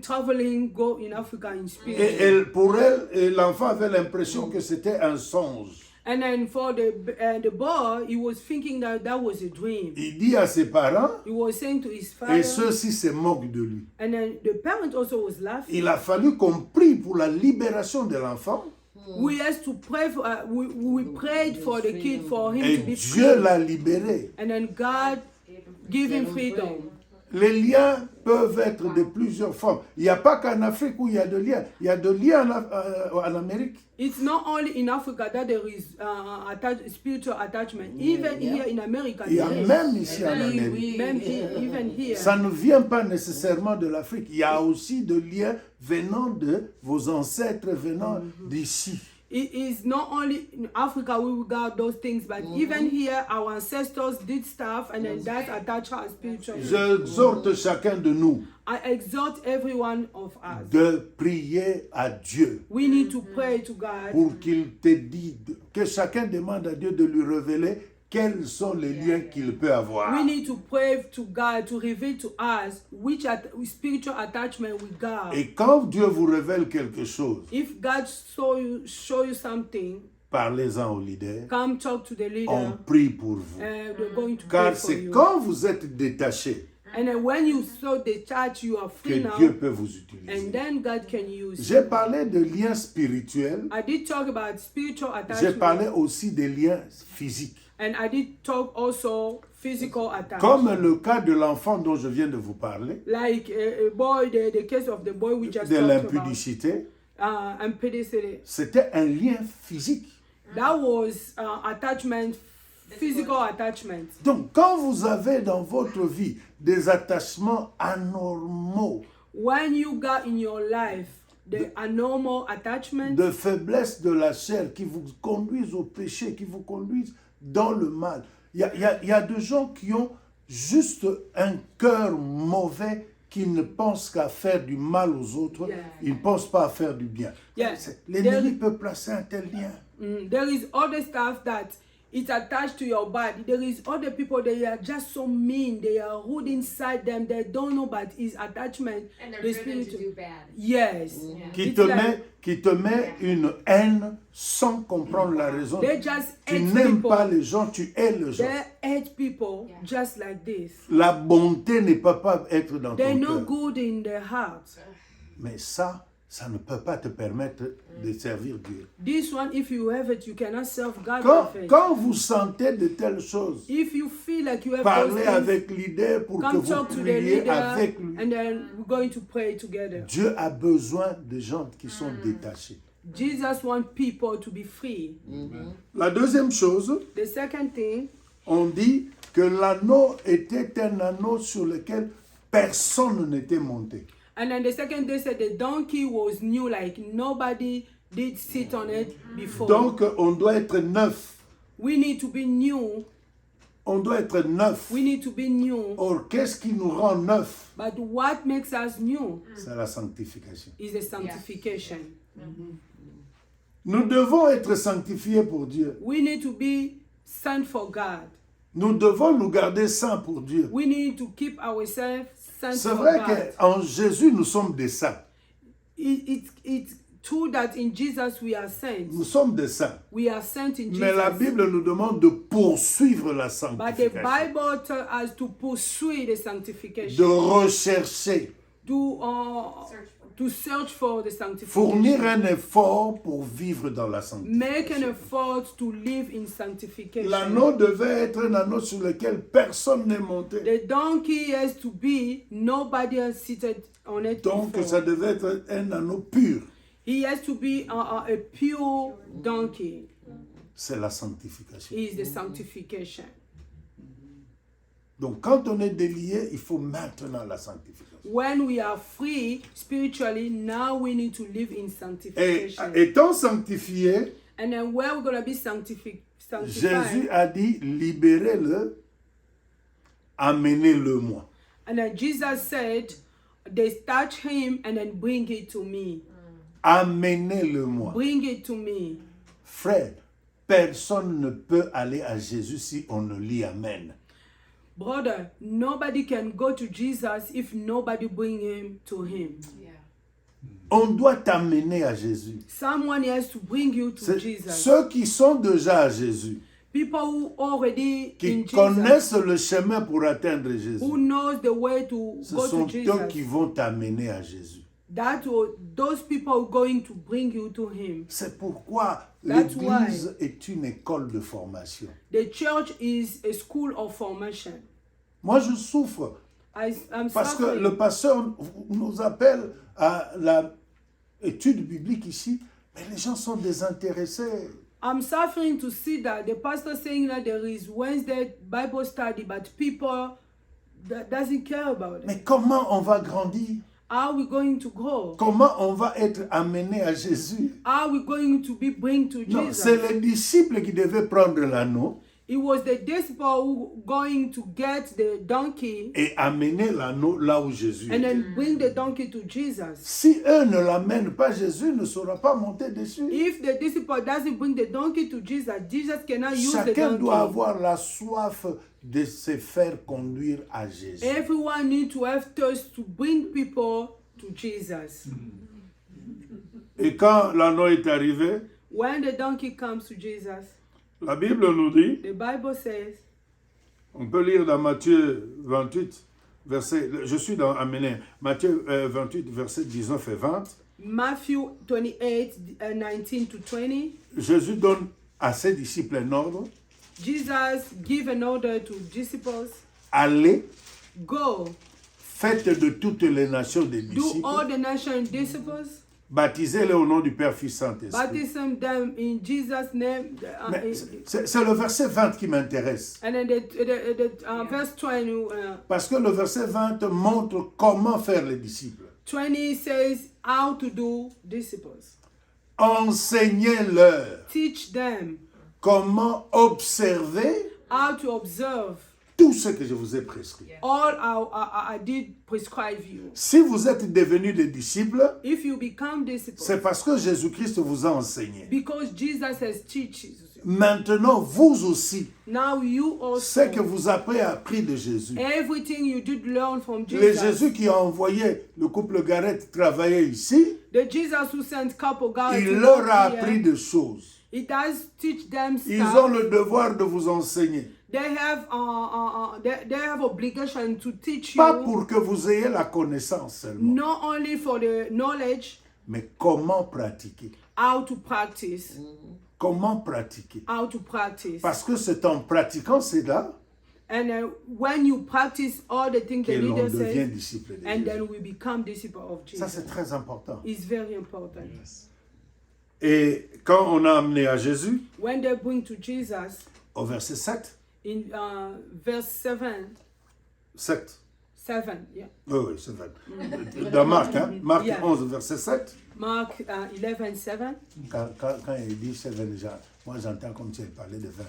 [SPEAKER 3] traveling, go in Africa in spirit.
[SPEAKER 2] Et pour elle, l'enfant avait l'impression que c'était un songe.
[SPEAKER 3] And then for the boy, he was thinking that was a dream.
[SPEAKER 2] Il dit à ses parents,
[SPEAKER 3] He was saying to his
[SPEAKER 2] et
[SPEAKER 3] father,
[SPEAKER 2] ceux-ci se moquent de lui.
[SPEAKER 3] and then the parent also was laughing.
[SPEAKER 2] Il a fallu qu'on prie pour la libération de l'enfant.
[SPEAKER 3] We had to pray for. We prayed for the kid for him
[SPEAKER 2] Et
[SPEAKER 3] to be
[SPEAKER 2] Dieu
[SPEAKER 3] free.
[SPEAKER 2] l'a libéré.
[SPEAKER 3] And then God give him freedom.
[SPEAKER 2] Les liens peuvent être de plusieurs formes. Il n'y a pas qu'en Afrique où il y a de liens. Il y a de liens en Amérique.
[SPEAKER 3] It's not only in Africa that there is spiritual attachment. Even here in America,
[SPEAKER 2] Il y a
[SPEAKER 3] there is.
[SPEAKER 2] même ici en Amérique.
[SPEAKER 3] Même here, even here.
[SPEAKER 2] Ça ne vient pas nécessairement de l'Afrique. Il y a aussi de liens venant de vos ancêtres, venant d'ici.
[SPEAKER 3] It is not only in Africa we got those things, but even here our ancestors did stuff and then that attached our spiritual.
[SPEAKER 2] J'exhorte chacun de nous
[SPEAKER 3] I exhort every one of us.
[SPEAKER 2] de prier à Dieu
[SPEAKER 3] We need to pray to God
[SPEAKER 2] pour qu'il te dise, que chacun demande à Dieu de lui révéler quels sont les liens qu'il peut avoir.
[SPEAKER 3] We need to pray to God to reveal to us which spiritual attachment we got.
[SPEAKER 2] Et quand Dieu vous révèle quelque chose,
[SPEAKER 3] If God show you something,
[SPEAKER 2] parlez-en au leader.
[SPEAKER 3] come talk to the
[SPEAKER 2] On
[SPEAKER 3] leader.
[SPEAKER 2] prie pour vous.
[SPEAKER 3] They're going to pray
[SPEAKER 2] Car
[SPEAKER 3] for
[SPEAKER 2] c'est
[SPEAKER 3] you.
[SPEAKER 2] quand vous êtes détaché
[SPEAKER 3] And then when you saw the church, you are
[SPEAKER 2] que
[SPEAKER 3] free now.
[SPEAKER 2] Dieu peut vous
[SPEAKER 3] And
[SPEAKER 2] utiliser.
[SPEAKER 3] then God can use
[SPEAKER 2] J'ai
[SPEAKER 3] you.
[SPEAKER 2] parlé de liens spirituels,
[SPEAKER 3] I did talk about spiritual
[SPEAKER 2] j'ai parlé
[SPEAKER 3] attachment.
[SPEAKER 2] aussi des liens physiques.
[SPEAKER 3] And I did talk also physical attachment.
[SPEAKER 2] Comme le cas de l'enfant dont je viens de vous parler,
[SPEAKER 3] Like a boy, the case of the boy we just
[SPEAKER 2] de
[SPEAKER 3] talked about.
[SPEAKER 2] l'impudicité,
[SPEAKER 3] Impudicity.
[SPEAKER 2] c'était un lien physique.
[SPEAKER 3] That was attachment, physical attachment.
[SPEAKER 2] Donc, quand vous avez dans votre vie des attachements anormaux,
[SPEAKER 3] When you got in your life the abnormal attachment,
[SPEAKER 2] de faiblesse de la chair qui vous conduisent au péché, qui vous conduisent dans le mal, il y a des gens qui ont juste un cœur mauvais, qui ne pensent qu'à faire du mal aux autres,
[SPEAKER 3] Yeah.
[SPEAKER 2] ils ne pensent pas à faire du bien.
[SPEAKER 3] Yeah.
[SPEAKER 2] L'ennemi peut placer un tel lien.
[SPEAKER 3] there is other stuff that it's attached to your body. There is other people, they are just so mean. They are rude inside them. They don't know, but it's attachment.
[SPEAKER 4] And they're
[SPEAKER 3] the
[SPEAKER 4] driven to
[SPEAKER 3] spirit.
[SPEAKER 4] do bad.
[SPEAKER 3] Yes.
[SPEAKER 2] Qui
[SPEAKER 3] It's
[SPEAKER 2] te,
[SPEAKER 3] like-
[SPEAKER 2] qui te met une haine sans comprendre la raison.
[SPEAKER 3] They just
[SPEAKER 2] Tu
[SPEAKER 3] hate
[SPEAKER 2] n'aimes
[SPEAKER 3] people.
[SPEAKER 2] pas les gens, tu hais les gens.
[SPEAKER 3] They hate people
[SPEAKER 4] Yeah.
[SPEAKER 3] just like this.
[SPEAKER 2] La bonté ne peut pas être dans
[SPEAKER 3] They're
[SPEAKER 2] ton
[SPEAKER 3] no
[SPEAKER 2] cœur.
[SPEAKER 3] good in their heart.
[SPEAKER 2] Mais ça ne peut pas te permettre de servir Dieu.
[SPEAKER 3] This one, if you have it, you cannot serve God with it.
[SPEAKER 2] Quand vous sentez de telles choses,
[SPEAKER 3] If you feel like you have those
[SPEAKER 2] parlez
[SPEAKER 3] things,
[SPEAKER 2] avec leader pour que
[SPEAKER 3] come
[SPEAKER 2] vous
[SPEAKER 3] talk to the
[SPEAKER 2] priez
[SPEAKER 3] leader,
[SPEAKER 2] avec lui.
[SPEAKER 3] and then we're going to pray together.
[SPEAKER 2] Dieu a besoin de gens qui sont détachés.
[SPEAKER 3] Jesus wants people to be free.
[SPEAKER 2] La deuxième chose,
[SPEAKER 3] The second thing,
[SPEAKER 2] on dit que l'anneau était un anneau sur lequel personne n'était monté.
[SPEAKER 3] and then the second they said the donkey was new, like nobody did sit on it before.
[SPEAKER 2] Donc, on doit être neuf.
[SPEAKER 3] We need to be new.
[SPEAKER 2] On doit être neuf.
[SPEAKER 3] We need to be new.
[SPEAKER 2] Or, qu'est-ce qui nous rend neuf?
[SPEAKER 3] But what makes us new
[SPEAKER 2] C'est la sanctification.
[SPEAKER 3] is the sanctification.
[SPEAKER 2] Nous devons être sanctifiés pour Dieu.
[SPEAKER 3] We need to be sent for God.
[SPEAKER 2] Nous devons nous garder saints pour Dieu.
[SPEAKER 3] We need to keep ourselves sent
[SPEAKER 2] C'est
[SPEAKER 3] for
[SPEAKER 2] vrai
[SPEAKER 3] God.
[SPEAKER 2] qu'en Jésus, nous sommes des saints.
[SPEAKER 3] It's true that in Jesus we are sent.
[SPEAKER 2] Nous sommes des saints.
[SPEAKER 3] We are sent in
[SPEAKER 2] Mais la
[SPEAKER 3] Jesus.
[SPEAKER 2] Bible nous demande de poursuivre la
[SPEAKER 3] But the
[SPEAKER 2] sanctification.
[SPEAKER 3] Bible tells us to pursue the
[SPEAKER 2] De
[SPEAKER 3] sanctification,
[SPEAKER 2] rechercher.
[SPEAKER 3] to search for the
[SPEAKER 2] Fournir
[SPEAKER 3] sanctification,
[SPEAKER 2] un effort pour vivre dans la
[SPEAKER 3] make an
[SPEAKER 2] sanctification.
[SPEAKER 3] effort to live in sanctification.
[SPEAKER 2] L'anneau devait être un anneau sur lequel personne n'est monté.
[SPEAKER 3] The donkey has to be, nobody has seated on it
[SPEAKER 2] Donc
[SPEAKER 3] before.
[SPEAKER 2] ça devait être un anneau pur.
[SPEAKER 3] He has to be a pure donkey.
[SPEAKER 2] C'est la sanctification.
[SPEAKER 3] Is the sanctification.
[SPEAKER 2] Donc quand on est délié, il faut maintenant la sanctification.
[SPEAKER 3] When we are free spiritually, now we need to live in
[SPEAKER 2] Et
[SPEAKER 3] sanctification.
[SPEAKER 2] étant sanctifié,
[SPEAKER 3] And then where we're going to be sanctified,
[SPEAKER 2] Jésus a dit, libérez-le, amenez-le-moi.
[SPEAKER 3] and then Jesus said, they touch him and then bring it to me.
[SPEAKER 2] Amenez-le-moi.
[SPEAKER 3] Bring it to me.
[SPEAKER 2] Frère, personne ne peut aller à Jésus si on ne lit Amen.
[SPEAKER 3] Brother, nobody can go to Jesus if nobody bring him to him.
[SPEAKER 4] Yeah.
[SPEAKER 2] On doit t'amener à Jésus.
[SPEAKER 3] Someone has to bring you to
[SPEAKER 2] C'est
[SPEAKER 3] Jesus.
[SPEAKER 2] ceux qui sont déjà à Jésus,
[SPEAKER 3] People who already
[SPEAKER 2] qui
[SPEAKER 3] in Jesus,
[SPEAKER 2] connaissent le chemin pour atteindre Jésus,
[SPEAKER 3] who knows the way to
[SPEAKER 2] ce
[SPEAKER 3] go
[SPEAKER 2] sont
[SPEAKER 3] to
[SPEAKER 2] eux qui
[SPEAKER 3] Jesus.
[SPEAKER 2] vont t'amener à Jésus.
[SPEAKER 3] Those people are going to bring you to him.
[SPEAKER 2] C'est pourquoi
[SPEAKER 3] That's
[SPEAKER 2] l'Église est une école de formation.
[SPEAKER 3] The church is a school of formation.
[SPEAKER 2] Moi, je souffre
[SPEAKER 3] I'm
[SPEAKER 2] parce que
[SPEAKER 3] suffering.
[SPEAKER 2] le pasteur nous appelle à l'étude biblique ici, mais les gens sont désintéressés.
[SPEAKER 3] I'm suffering to see that the pastor saying that there is Wednesday Bible study, but people that doesn't care about it.
[SPEAKER 2] Mais comment on va grandir?
[SPEAKER 3] How are we going to grow?
[SPEAKER 2] Comment on va être amené à Jésus?
[SPEAKER 3] How are we going to be bring to
[SPEAKER 2] Non, c'est
[SPEAKER 3] Jesus?
[SPEAKER 2] les disciples qui devaient prendre l'anneau
[SPEAKER 3] It was the disciple who going to get the donkey
[SPEAKER 2] et amener l'anneau là où Jésus
[SPEAKER 3] and
[SPEAKER 2] est.
[SPEAKER 3] then bring the donkey to Jesus.
[SPEAKER 2] Si eux ne l'amènent pas, Jésus ne saura pas monter dessus.
[SPEAKER 3] If the disciple doesn't bring the donkey to Jesus, Jesus cannot use the
[SPEAKER 2] Chacun doit
[SPEAKER 3] donkey.
[SPEAKER 2] avoir la soif de se faire conduire à Jésus.
[SPEAKER 3] Everyone needs to have thirst to bring people to Jesus.
[SPEAKER 2] Et quand l'anneau est arrivé,
[SPEAKER 3] When the donkey comes to Jesus,
[SPEAKER 2] la Bible nous dit,
[SPEAKER 3] the Bible says,
[SPEAKER 2] on peut lire dans Matthieu 28, je suis dans amené, Matthieu 28, versets 19 et 20.
[SPEAKER 3] Matthew 28, 19 to 20.
[SPEAKER 2] Jésus donne à ses disciples un ordre.
[SPEAKER 3] Jesus gave an order to disciples.
[SPEAKER 2] Allez,
[SPEAKER 3] Go,
[SPEAKER 2] faites de toutes les nations des
[SPEAKER 3] do
[SPEAKER 2] disciples.
[SPEAKER 3] all the nation disciples.
[SPEAKER 2] Baptisez-les au nom du Père, Fils, Saint-Esprit.
[SPEAKER 3] Baptism them in Jesus' name.
[SPEAKER 2] Mais c'est le verset 20 qui m'intéresse.
[SPEAKER 3] And then the verse 20,
[SPEAKER 2] Parce que le verset 20 montre comment faire les disciples.
[SPEAKER 3] 20 says how to do disciples.
[SPEAKER 2] Enseignez-leur
[SPEAKER 3] Teach them
[SPEAKER 2] comment observer
[SPEAKER 3] how to observe
[SPEAKER 2] tout ce que je vous ai prescrit.
[SPEAKER 3] all I did prescribe you.
[SPEAKER 2] Si vous êtes devenus des disciples,
[SPEAKER 3] If you become disciples,
[SPEAKER 2] c'est parce que Jésus-Christ vous a enseigné.
[SPEAKER 3] because Jesus has teaches you.
[SPEAKER 2] Maintenant, vous aussi,
[SPEAKER 3] Now you
[SPEAKER 2] ce
[SPEAKER 3] also,
[SPEAKER 2] que vous avez appris de Jésus.
[SPEAKER 3] everything you did learn from
[SPEAKER 2] Le
[SPEAKER 3] Jesus.
[SPEAKER 2] Jésus qui a envoyé le couple Garrett travailler ici,
[SPEAKER 3] The Jesus who sent couple guys
[SPEAKER 2] il
[SPEAKER 3] to
[SPEAKER 2] leur
[SPEAKER 3] work
[SPEAKER 2] a
[SPEAKER 3] here,
[SPEAKER 2] appris des choses.
[SPEAKER 3] He does teach them
[SPEAKER 2] Ils
[SPEAKER 3] stuff.
[SPEAKER 2] ont le devoir de vous enseigner.
[SPEAKER 3] They have obligation to teach
[SPEAKER 2] Pas
[SPEAKER 3] you
[SPEAKER 2] pour que vous ayez la connaissance seulement,
[SPEAKER 3] not only for the knowledge,
[SPEAKER 2] mais comment pratiquer.
[SPEAKER 3] how to practice,
[SPEAKER 2] Comment pratiquer.
[SPEAKER 3] how to practice.
[SPEAKER 2] Parce que c'est en pratiquant cela
[SPEAKER 3] And when you practice all the things
[SPEAKER 2] que
[SPEAKER 3] the
[SPEAKER 2] l'on
[SPEAKER 3] leader
[SPEAKER 2] devient
[SPEAKER 3] says,
[SPEAKER 2] disciple de
[SPEAKER 3] and
[SPEAKER 2] Jésus.
[SPEAKER 3] then we become disciple of
[SPEAKER 2] Ça, c'est
[SPEAKER 3] Jesus.
[SPEAKER 2] très important.
[SPEAKER 3] It's very important.
[SPEAKER 1] Yes.
[SPEAKER 2] Et quand on a amené à Jésus,
[SPEAKER 3] When they bring to Jesus
[SPEAKER 2] au verset 7,
[SPEAKER 3] in verse 7,
[SPEAKER 2] 7,
[SPEAKER 3] yeah.
[SPEAKER 2] oui, 7. Dans Marc, hein, Marc
[SPEAKER 3] Yeah.
[SPEAKER 2] 11, verset 7,
[SPEAKER 3] Mark 11, 7.
[SPEAKER 2] quand il dit 7, moi j'entends comme si elle parlait de 20.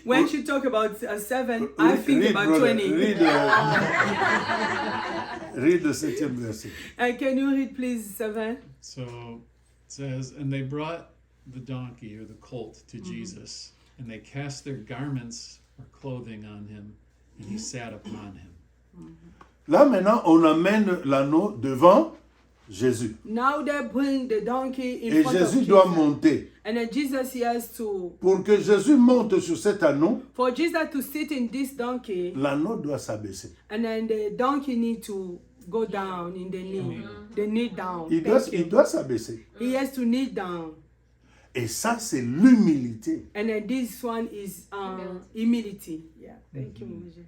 [SPEAKER 3] When she talk about 7, I think
[SPEAKER 2] Read,
[SPEAKER 3] about
[SPEAKER 2] brother,
[SPEAKER 3] 20.
[SPEAKER 2] read le 7e verset.
[SPEAKER 3] Can you read please 7?
[SPEAKER 1] So it says, and they brought the donkey or the colt to Jesus, and they cast their garments or clothing on him, and he sat upon him.
[SPEAKER 2] Là maintenant, on amène l'anneau devant Jésus.
[SPEAKER 3] Now they bring the donkey in
[SPEAKER 2] Et
[SPEAKER 3] front
[SPEAKER 2] Jésus
[SPEAKER 3] of
[SPEAKER 2] doit
[SPEAKER 3] Jesus.
[SPEAKER 2] monter.
[SPEAKER 3] And then Jesus he has to,
[SPEAKER 2] Pour que Jésus monte sur cet anneau,
[SPEAKER 3] for Jesus to sit in this donkey,
[SPEAKER 2] l'anneau doit s'abaisser.
[SPEAKER 3] and then the donkey need to go down in the knee, the knee down.
[SPEAKER 2] Il
[SPEAKER 3] Thank you.
[SPEAKER 2] doit s'abaisser.
[SPEAKER 3] He has to kneel down.
[SPEAKER 2] Et ça, c'est l'humilité.
[SPEAKER 3] And then this one is humility. Yeah, thank you, Moji.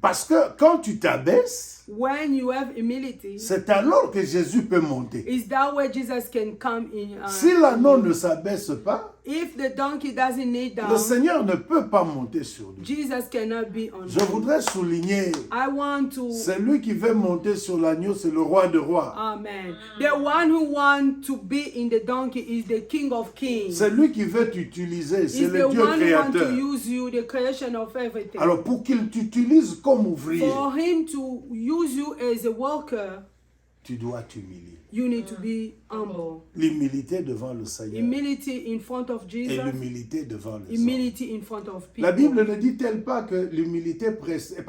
[SPEAKER 2] Parce que quand tu t'abaisses,
[SPEAKER 3] When you have humility,
[SPEAKER 2] c'est alors que Jésus peut monter.
[SPEAKER 3] is that where Jesus can come in?
[SPEAKER 2] Si l'anneau ne s'abaisse pas,
[SPEAKER 3] If the donkey doesn't kneel
[SPEAKER 2] le
[SPEAKER 3] down,
[SPEAKER 2] Seigneur ne peut pas monter sur lui.
[SPEAKER 3] Jesus cannot be on
[SPEAKER 2] Je
[SPEAKER 3] him.
[SPEAKER 2] voudrais souligner,
[SPEAKER 3] I want to.
[SPEAKER 2] celui qui veut monter sur l'agneau, c'est le roi de rois.
[SPEAKER 3] Amen. The one who wants to be in the donkey is the King of Kings.
[SPEAKER 2] Celui qui veut t'utiliser, c'est
[SPEAKER 3] Is the
[SPEAKER 2] le Dieu
[SPEAKER 3] one who wants to
[SPEAKER 2] créateur.
[SPEAKER 3] use you, the creation of everything.
[SPEAKER 2] Alors pour qu'il t'utilise comme ouvrier,
[SPEAKER 3] For him to use you as a worker,
[SPEAKER 2] tu dois t'humilier.
[SPEAKER 3] you need to be humble.
[SPEAKER 2] L'humilité devant le Seigneur
[SPEAKER 3] Humility in front of
[SPEAKER 2] et
[SPEAKER 3] Jesus,
[SPEAKER 2] l'humilité devant les hommes.
[SPEAKER 3] humility in front of people.
[SPEAKER 2] La Bible ne dit-elle pas que l'humilité précède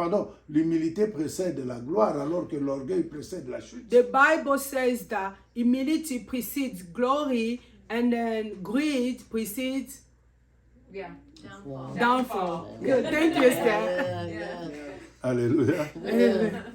[SPEAKER 2] la gloire alors que l'orgueil précède la chute?
[SPEAKER 3] The Bible says that humility precedes glory and then greed precedes
[SPEAKER 4] Yeah.
[SPEAKER 3] downfall. Good. Thank you, Esther.
[SPEAKER 2] Alléluia.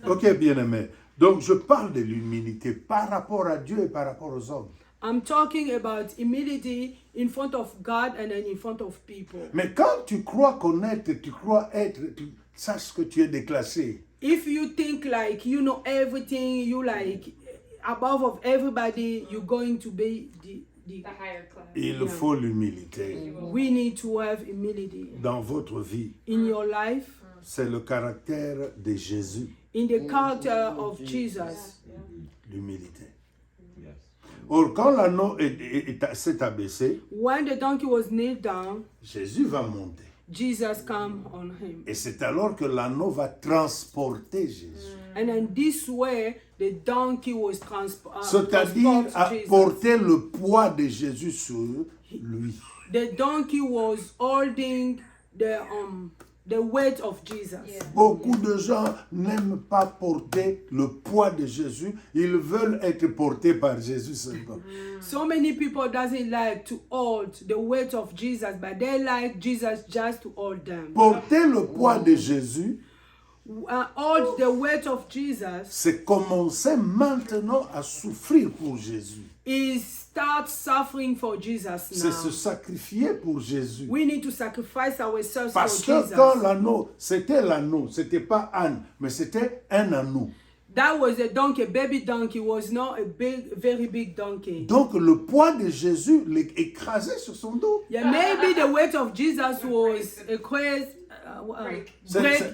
[SPEAKER 2] Ok, bien-aimé. Donc, je parle de l'humilité par rapport à Dieu et par rapport aux hommes.
[SPEAKER 3] I'm talking about humility in front of God and then in front of people.
[SPEAKER 2] Mais quand tu crois connaître, tu crois être, tu saches que tu es déclassé.
[SPEAKER 3] If you think like you know everything, you like above of everybody, you're going to be the
[SPEAKER 4] The higher class.
[SPEAKER 2] Il faut l'humilité
[SPEAKER 3] we need to have humility
[SPEAKER 2] dans votre vie.
[SPEAKER 3] in your life,
[SPEAKER 2] C'est le caractère de Jésus,
[SPEAKER 3] in the character of Jesus.
[SPEAKER 2] l'humilité. Or, quand l'anneau s'est abaissé,
[SPEAKER 3] When the donkey was kneeled down,
[SPEAKER 2] Jésus va monter.
[SPEAKER 3] Jesus come on him.
[SPEAKER 2] Et c'est alors que l'anneau va transporter Jésus.
[SPEAKER 3] And then this way, the donkey was
[SPEAKER 2] C'est-à-dire
[SPEAKER 3] transported
[SPEAKER 2] à
[SPEAKER 3] Jesus.
[SPEAKER 2] porter le poids de Jésus sur lui.
[SPEAKER 3] The donkey was holding the weight of Jesus.
[SPEAKER 2] Beaucoup de gens n'aiment pas porter le poids de Jésus. Ils veulent être portés par Jésus seulement.
[SPEAKER 3] So many people doesn't like to hold the weight of Jesus, but they like Jesus just to hold them.
[SPEAKER 2] Porter le poids de Jésus,
[SPEAKER 3] all the weight of Jesus,
[SPEAKER 2] c'est commencer maintenant à souffrir pour Jésus.
[SPEAKER 3] is start suffering for Jesus
[SPEAKER 2] C'est se
[SPEAKER 3] now.
[SPEAKER 2] sacrifier pour Jésus.
[SPEAKER 3] We need to sacrifice ourselves
[SPEAKER 2] Parce
[SPEAKER 3] for
[SPEAKER 2] que quand
[SPEAKER 3] Jesus.
[SPEAKER 2] l'anneau, c'était pas Anne, mais c'était un anneau.
[SPEAKER 3] That was a donkey, baby donkey, was not a big, very big donkey.
[SPEAKER 2] Donc le poids de Jésus l'écrasait sur son dos.
[SPEAKER 3] Yeah, maybe the weight of Jesus was a great,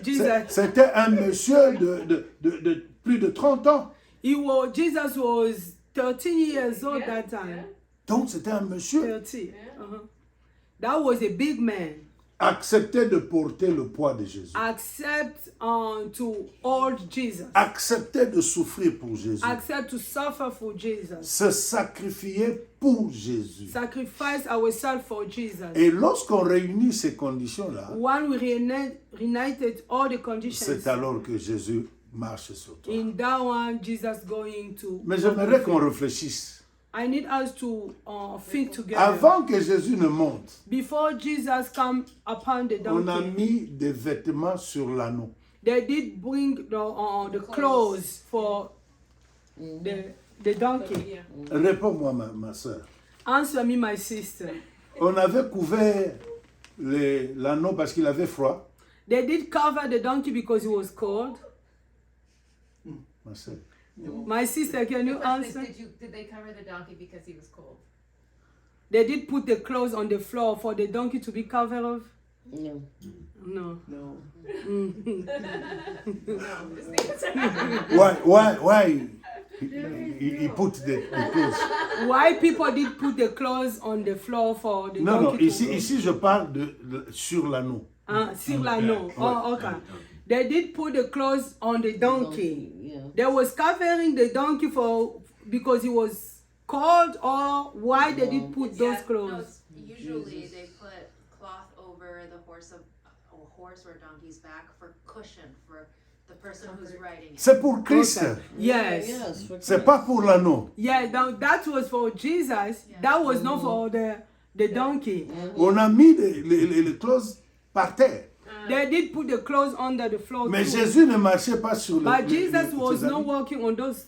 [SPEAKER 3] Jesus.
[SPEAKER 2] C'était un monsieur de plus de 30 ans.
[SPEAKER 3] Jesus was 13 years old that time.
[SPEAKER 2] Donc c'était un monsieur
[SPEAKER 3] 30. That was a big man.
[SPEAKER 2] accepté de porter le poids de Jésus.
[SPEAKER 3] Accept to hold Jesus.
[SPEAKER 2] Accepté de souffrir pour Jésus.
[SPEAKER 3] Accept to suffer for Jesus.
[SPEAKER 2] Se sacrifier pour Jésus.
[SPEAKER 3] Sacrifice ourselves for Jesus.
[SPEAKER 2] Et lorsqu'on réunit ces conditions-là,
[SPEAKER 3] When we reunited all the conditions,
[SPEAKER 2] c'est alors que Jésus marche sur toi.
[SPEAKER 3] in that one, Jesus going to.
[SPEAKER 2] Mais j'aimerais qu'on réfléchisse.
[SPEAKER 3] I need us to think together.
[SPEAKER 2] Avant que Jésus ne monte,
[SPEAKER 3] Before Jesus come upon the
[SPEAKER 2] on a
[SPEAKER 3] donkey,
[SPEAKER 2] mis des vêtements sur l'anneau.
[SPEAKER 3] they did bring the clothes for the donkey.
[SPEAKER 2] Réponds-moi, ma soeur.
[SPEAKER 3] Answer me, my sister.
[SPEAKER 2] On avait couvert l'anneau parce qu'il avait froid.
[SPEAKER 3] They did cover the donkey because it was cold.
[SPEAKER 2] Ma soeur.
[SPEAKER 3] My sister, can you
[SPEAKER 4] The question is,
[SPEAKER 3] answer?
[SPEAKER 4] did they cover the donkey because he was cold?
[SPEAKER 3] They did put the clothes on the floor for the donkey to be covered of?
[SPEAKER 7] No,
[SPEAKER 3] No.
[SPEAKER 7] no.
[SPEAKER 2] Why he put the clothes?
[SPEAKER 3] Why people did put the clothes on the floor for the
[SPEAKER 2] Non,
[SPEAKER 3] donkey
[SPEAKER 2] ici je parle sur l'anneau.
[SPEAKER 3] sur l'anneau. Oh, okay. They did put the clothes on the donkey.
[SPEAKER 7] Yeah.
[SPEAKER 3] They was covering the donkey because it was cold, or why they did put those clothes?
[SPEAKER 4] Usually they put cloth over the horse or donkey's back for cushion for the person who's riding it.
[SPEAKER 2] C'est pour Christ.
[SPEAKER 3] Okay. Yes.
[SPEAKER 7] Yes. For
[SPEAKER 2] C'est pas pour l'anneau.
[SPEAKER 3] Yeah, that was for Jesus. That was not for the donkey.
[SPEAKER 2] On a mis les clothes par terre.
[SPEAKER 3] They did put the clothes under the floor
[SPEAKER 2] Mais
[SPEAKER 3] too.
[SPEAKER 2] Jésus ne marchait pas sur
[SPEAKER 3] But Jesus was
[SPEAKER 2] ses
[SPEAKER 3] not
[SPEAKER 2] habits.
[SPEAKER 3] walking on those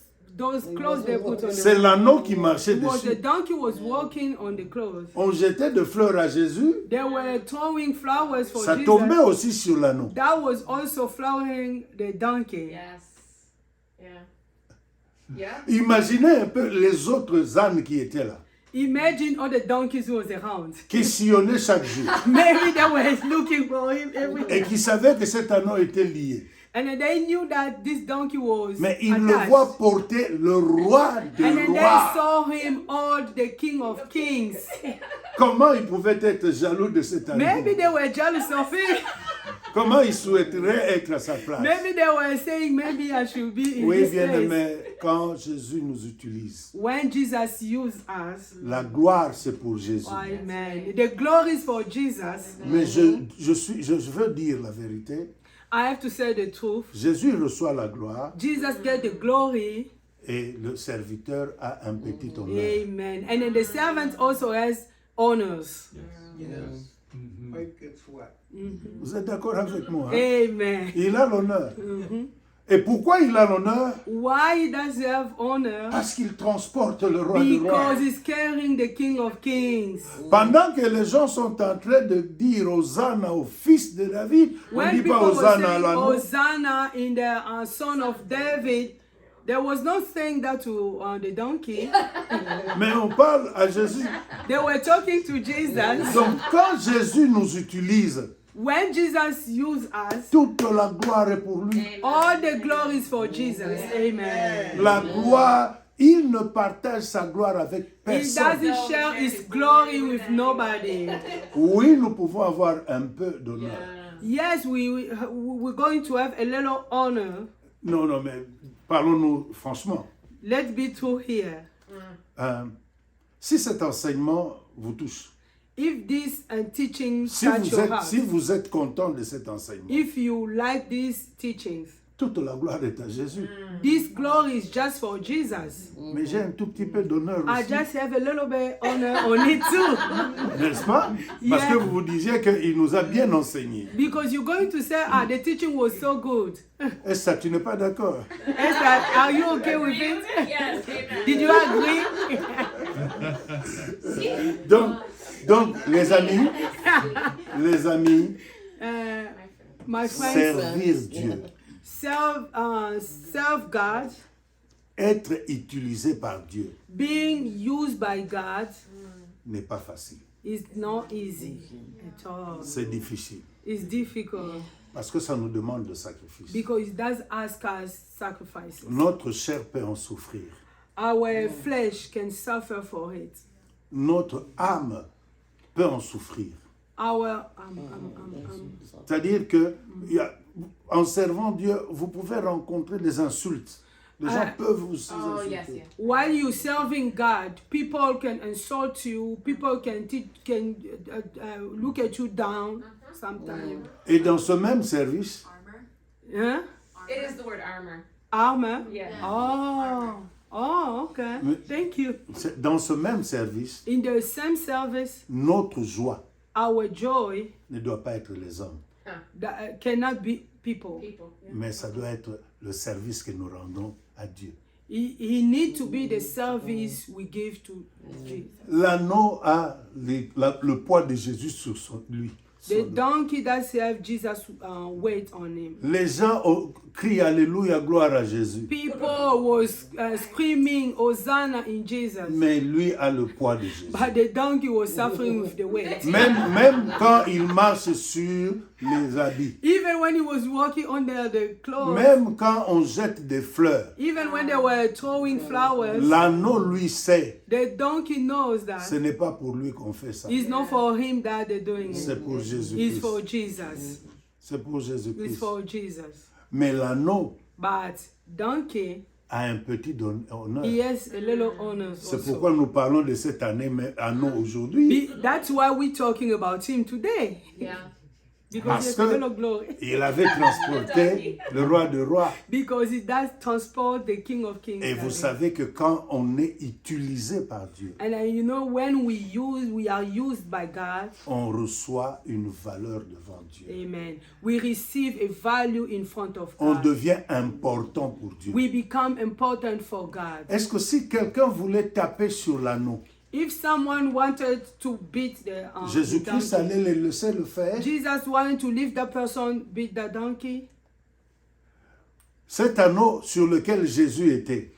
[SPEAKER 3] clothes they put on
[SPEAKER 2] C'est
[SPEAKER 3] the
[SPEAKER 2] l'anneau qui marchait
[SPEAKER 3] It was the
[SPEAKER 2] dessus.
[SPEAKER 3] donkey was walking on the clothes.
[SPEAKER 2] On jetait de fleurs à Jésus.
[SPEAKER 3] They were throwing flowers for
[SPEAKER 2] Ça tombait
[SPEAKER 3] Jesus.
[SPEAKER 2] aussi sur l'anneau.
[SPEAKER 3] That was also flowering the donkey.
[SPEAKER 4] Yes. Yeah. Yeah.
[SPEAKER 2] Imaginez un peu les autres ânes qui étaient là,
[SPEAKER 3] Imagine all the donkeys who was around.
[SPEAKER 2] qui sillonnaient chaque jour
[SPEAKER 3] Maybe they were looking for him every
[SPEAKER 2] et qui savaient que cet anneau était lié.
[SPEAKER 3] and they knew that this donkey was
[SPEAKER 2] Mais ils le
[SPEAKER 3] attached.
[SPEAKER 2] voient porter le roi des
[SPEAKER 3] And then they
[SPEAKER 2] rois.
[SPEAKER 3] saw him hold the king of kings.
[SPEAKER 2] Comment ils pouvaient être jaloux de cet anneau?
[SPEAKER 3] Maybe they were jealous of him.
[SPEAKER 2] Comment ils souhaiteraient être à sa place?
[SPEAKER 3] Maybe they were saying, maybe I should be in
[SPEAKER 2] Oui,
[SPEAKER 3] this place.
[SPEAKER 2] bien-aimé, quand Jésus nous utilise,
[SPEAKER 3] When Jesus used us,
[SPEAKER 2] la gloire c'est pour Jésus.
[SPEAKER 3] amen. The glory is for Jesus.
[SPEAKER 2] Mais je veux dire la vérité.
[SPEAKER 3] I have to say the truth.
[SPEAKER 2] Jésus reçoit la gloire
[SPEAKER 3] Jesus get the glory.
[SPEAKER 2] et le serviteur a un petit honneur.
[SPEAKER 3] Amen. And then the servant also has honors.
[SPEAKER 6] Yes. Make it sweat.
[SPEAKER 2] Vous êtes d'accord avec moi? Hein?
[SPEAKER 3] Amen.
[SPEAKER 2] Il a l'honneur. Et pourquoi il a l'honneur?
[SPEAKER 3] Why does he have honor?
[SPEAKER 2] Parce qu'il transporte le roi des rois.
[SPEAKER 3] Because he's carrying the King of Kings.
[SPEAKER 2] Pendant que les gens sont en train de dire Hosanna au fils de David, on ne
[SPEAKER 3] When
[SPEAKER 2] dit
[SPEAKER 3] people
[SPEAKER 2] pas
[SPEAKER 3] were
[SPEAKER 2] Hosanna à
[SPEAKER 3] saying
[SPEAKER 2] l'anneau.
[SPEAKER 3] Hosanna in the son of David, there was not saying that to the donkey.
[SPEAKER 2] Mais on parle à Jésus.
[SPEAKER 3] They were talking to Jesus.
[SPEAKER 2] Donc quand Jésus nous utilise,
[SPEAKER 3] When Jesus used us,
[SPEAKER 2] toute la gloire est pour lui.
[SPEAKER 3] all the glory is for Jesus. Amen.
[SPEAKER 2] La gloire, il ne partage sa gloire avec
[SPEAKER 3] He
[SPEAKER 2] personne.
[SPEAKER 3] doesn't share his glory with nobody.
[SPEAKER 2] Oui, nous pouvons avoir un peu d'honneur.
[SPEAKER 3] Yes, we're going to have a little honor.
[SPEAKER 2] Non, mais parlons-nous franchement.
[SPEAKER 3] Let's be true here.
[SPEAKER 2] Si cet enseignement vous touche,
[SPEAKER 3] If this teaching
[SPEAKER 2] si
[SPEAKER 3] touch your heart,
[SPEAKER 2] vous êtes content de cet enseignement,
[SPEAKER 3] if you like these teachings,
[SPEAKER 2] toute la gloire est à Jésus.
[SPEAKER 3] This glory is just for Jesus.
[SPEAKER 2] Mais j'ai un tout petit peu d'honneur
[SPEAKER 3] I
[SPEAKER 2] aussi,
[SPEAKER 3] just have a little bit honor on it too.
[SPEAKER 2] n'est-ce pas? Parce
[SPEAKER 3] Yeah.
[SPEAKER 2] que vous vous disiez qu'il nous a bien enseigné.
[SPEAKER 3] Because you're going to say, the teaching was so good.
[SPEAKER 2] Et ça, tu n'es pas d'accord?
[SPEAKER 3] Esther, are you okay with it?
[SPEAKER 4] Yes, amen.
[SPEAKER 3] Did you agree?
[SPEAKER 2] Donc, les amis,
[SPEAKER 3] My friends,
[SPEAKER 2] servir Dieu,
[SPEAKER 3] serve God,
[SPEAKER 2] être utilisé par Dieu
[SPEAKER 3] being used by God
[SPEAKER 2] n'est pas facile.
[SPEAKER 3] is not easy at all.
[SPEAKER 2] C'est difficile.
[SPEAKER 3] It's difficult
[SPEAKER 2] Parce que ça nous demande de sacrifice.
[SPEAKER 3] because it does ask us sacrifices.
[SPEAKER 2] Notre chair peut en souffrir.
[SPEAKER 3] Our flesh can suffer for it.
[SPEAKER 2] Notre âme peut en souffrir.
[SPEAKER 3] Our
[SPEAKER 2] C'est-à-dire que en servant Dieu, vous pouvez rencontrer des insultes. Les gens peuvent vous
[SPEAKER 4] Oh,
[SPEAKER 2] insulter.
[SPEAKER 4] yes, yeah.
[SPEAKER 3] while you're serving God, people can insult you. People can look at you down sometimes.
[SPEAKER 2] Et dans ce même service,
[SPEAKER 4] Armor?
[SPEAKER 3] Huh?
[SPEAKER 7] It is the word armor.
[SPEAKER 3] Armor.
[SPEAKER 7] Yeah.
[SPEAKER 3] Oh, okay. Thank you.
[SPEAKER 2] dans ce même service,
[SPEAKER 3] In the same service,
[SPEAKER 2] notre joie
[SPEAKER 3] our joy
[SPEAKER 2] ne doit pas être les hommes,
[SPEAKER 3] cannot be people.
[SPEAKER 7] People. Yeah.
[SPEAKER 2] mais ça doit être le service que nous rendons à Dieu.
[SPEAKER 3] He need to be the service we give to Jesus.
[SPEAKER 2] L'anneau a le poids de Jésus sur lui.
[SPEAKER 3] The donkey that served Jesus weight on him.
[SPEAKER 2] Les gens crient Alléluia, gloire à Jésus.
[SPEAKER 3] People was screaming Hosanna in Jesus,
[SPEAKER 2] Mais lui a le poids de Jésus.
[SPEAKER 3] but the donkey was suffering with the weight.
[SPEAKER 2] Même quand il marche sur les habits,
[SPEAKER 3] Even when he was walking under the clothes,
[SPEAKER 2] même quand on jette des fleurs,
[SPEAKER 3] even when they were throwing flowers,
[SPEAKER 2] l'anneau lui sait,
[SPEAKER 3] the donkey knows that
[SPEAKER 2] ce n'est pas pour lui qu'on fait ça.
[SPEAKER 3] it's not for him that they're doing it.
[SPEAKER 2] C'est pour
[SPEAKER 3] It's
[SPEAKER 2] Jésus-Christ.
[SPEAKER 3] for Jesus.
[SPEAKER 2] C'est pour
[SPEAKER 3] It's
[SPEAKER 2] Jésus-Christ.
[SPEAKER 3] for Jesus.
[SPEAKER 2] Mais l'anneau
[SPEAKER 3] But donkey,
[SPEAKER 2] a un petit honneur.
[SPEAKER 3] he has a little honor
[SPEAKER 2] C'est
[SPEAKER 3] also.
[SPEAKER 2] pourquoi nous parlons de cet anneau aujourd'hui.
[SPEAKER 3] That's why we're talking about him today.
[SPEAKER 7] Yeah.
[SPEAKER 3] Because
[SPEAKER 2] Parce
[SPEAKER 3] he has a
[SPEAKER 2] que
[SPEAKER 3] little glory.
[SPEAKER 2] il avait transporté le roi des rois.
[SPEAKER 3] Because he does transport the King of Kings.
[SPEAKER 2] Et vous
[SPEAKER 3] doesn't
[SPEAKER 2] savez que quand on est utilisé par Dieu,
[SPEAKER 3] he? And you know, when we are used by God,
[SPEAKER 2] on reçoit une valeur devant Dieu.
[SPEAKER 3] amen, we receive a value in front of
[SPEAKER 2] On
[SPEAKER 3] God.
[SPEAKER 2] devient important pour Dieu.
[SPEAKER 3] We become important for God.
[SPEAKER 2] Est-ce que si quelqu'un voulait taper sur l'anneau,
[SPEAKER 3] If someone wanted to beat the
[SPEAKER 2] Jésus-Christ
[SPEAKER 3] donkey,
[SPEAKER 2] allait le laisser le faire?
[SPEAKER 3] Jesus wanted to leave that person beat the donkey.
[SPEAKER 2] Cet anneau sur lequel Jésus était,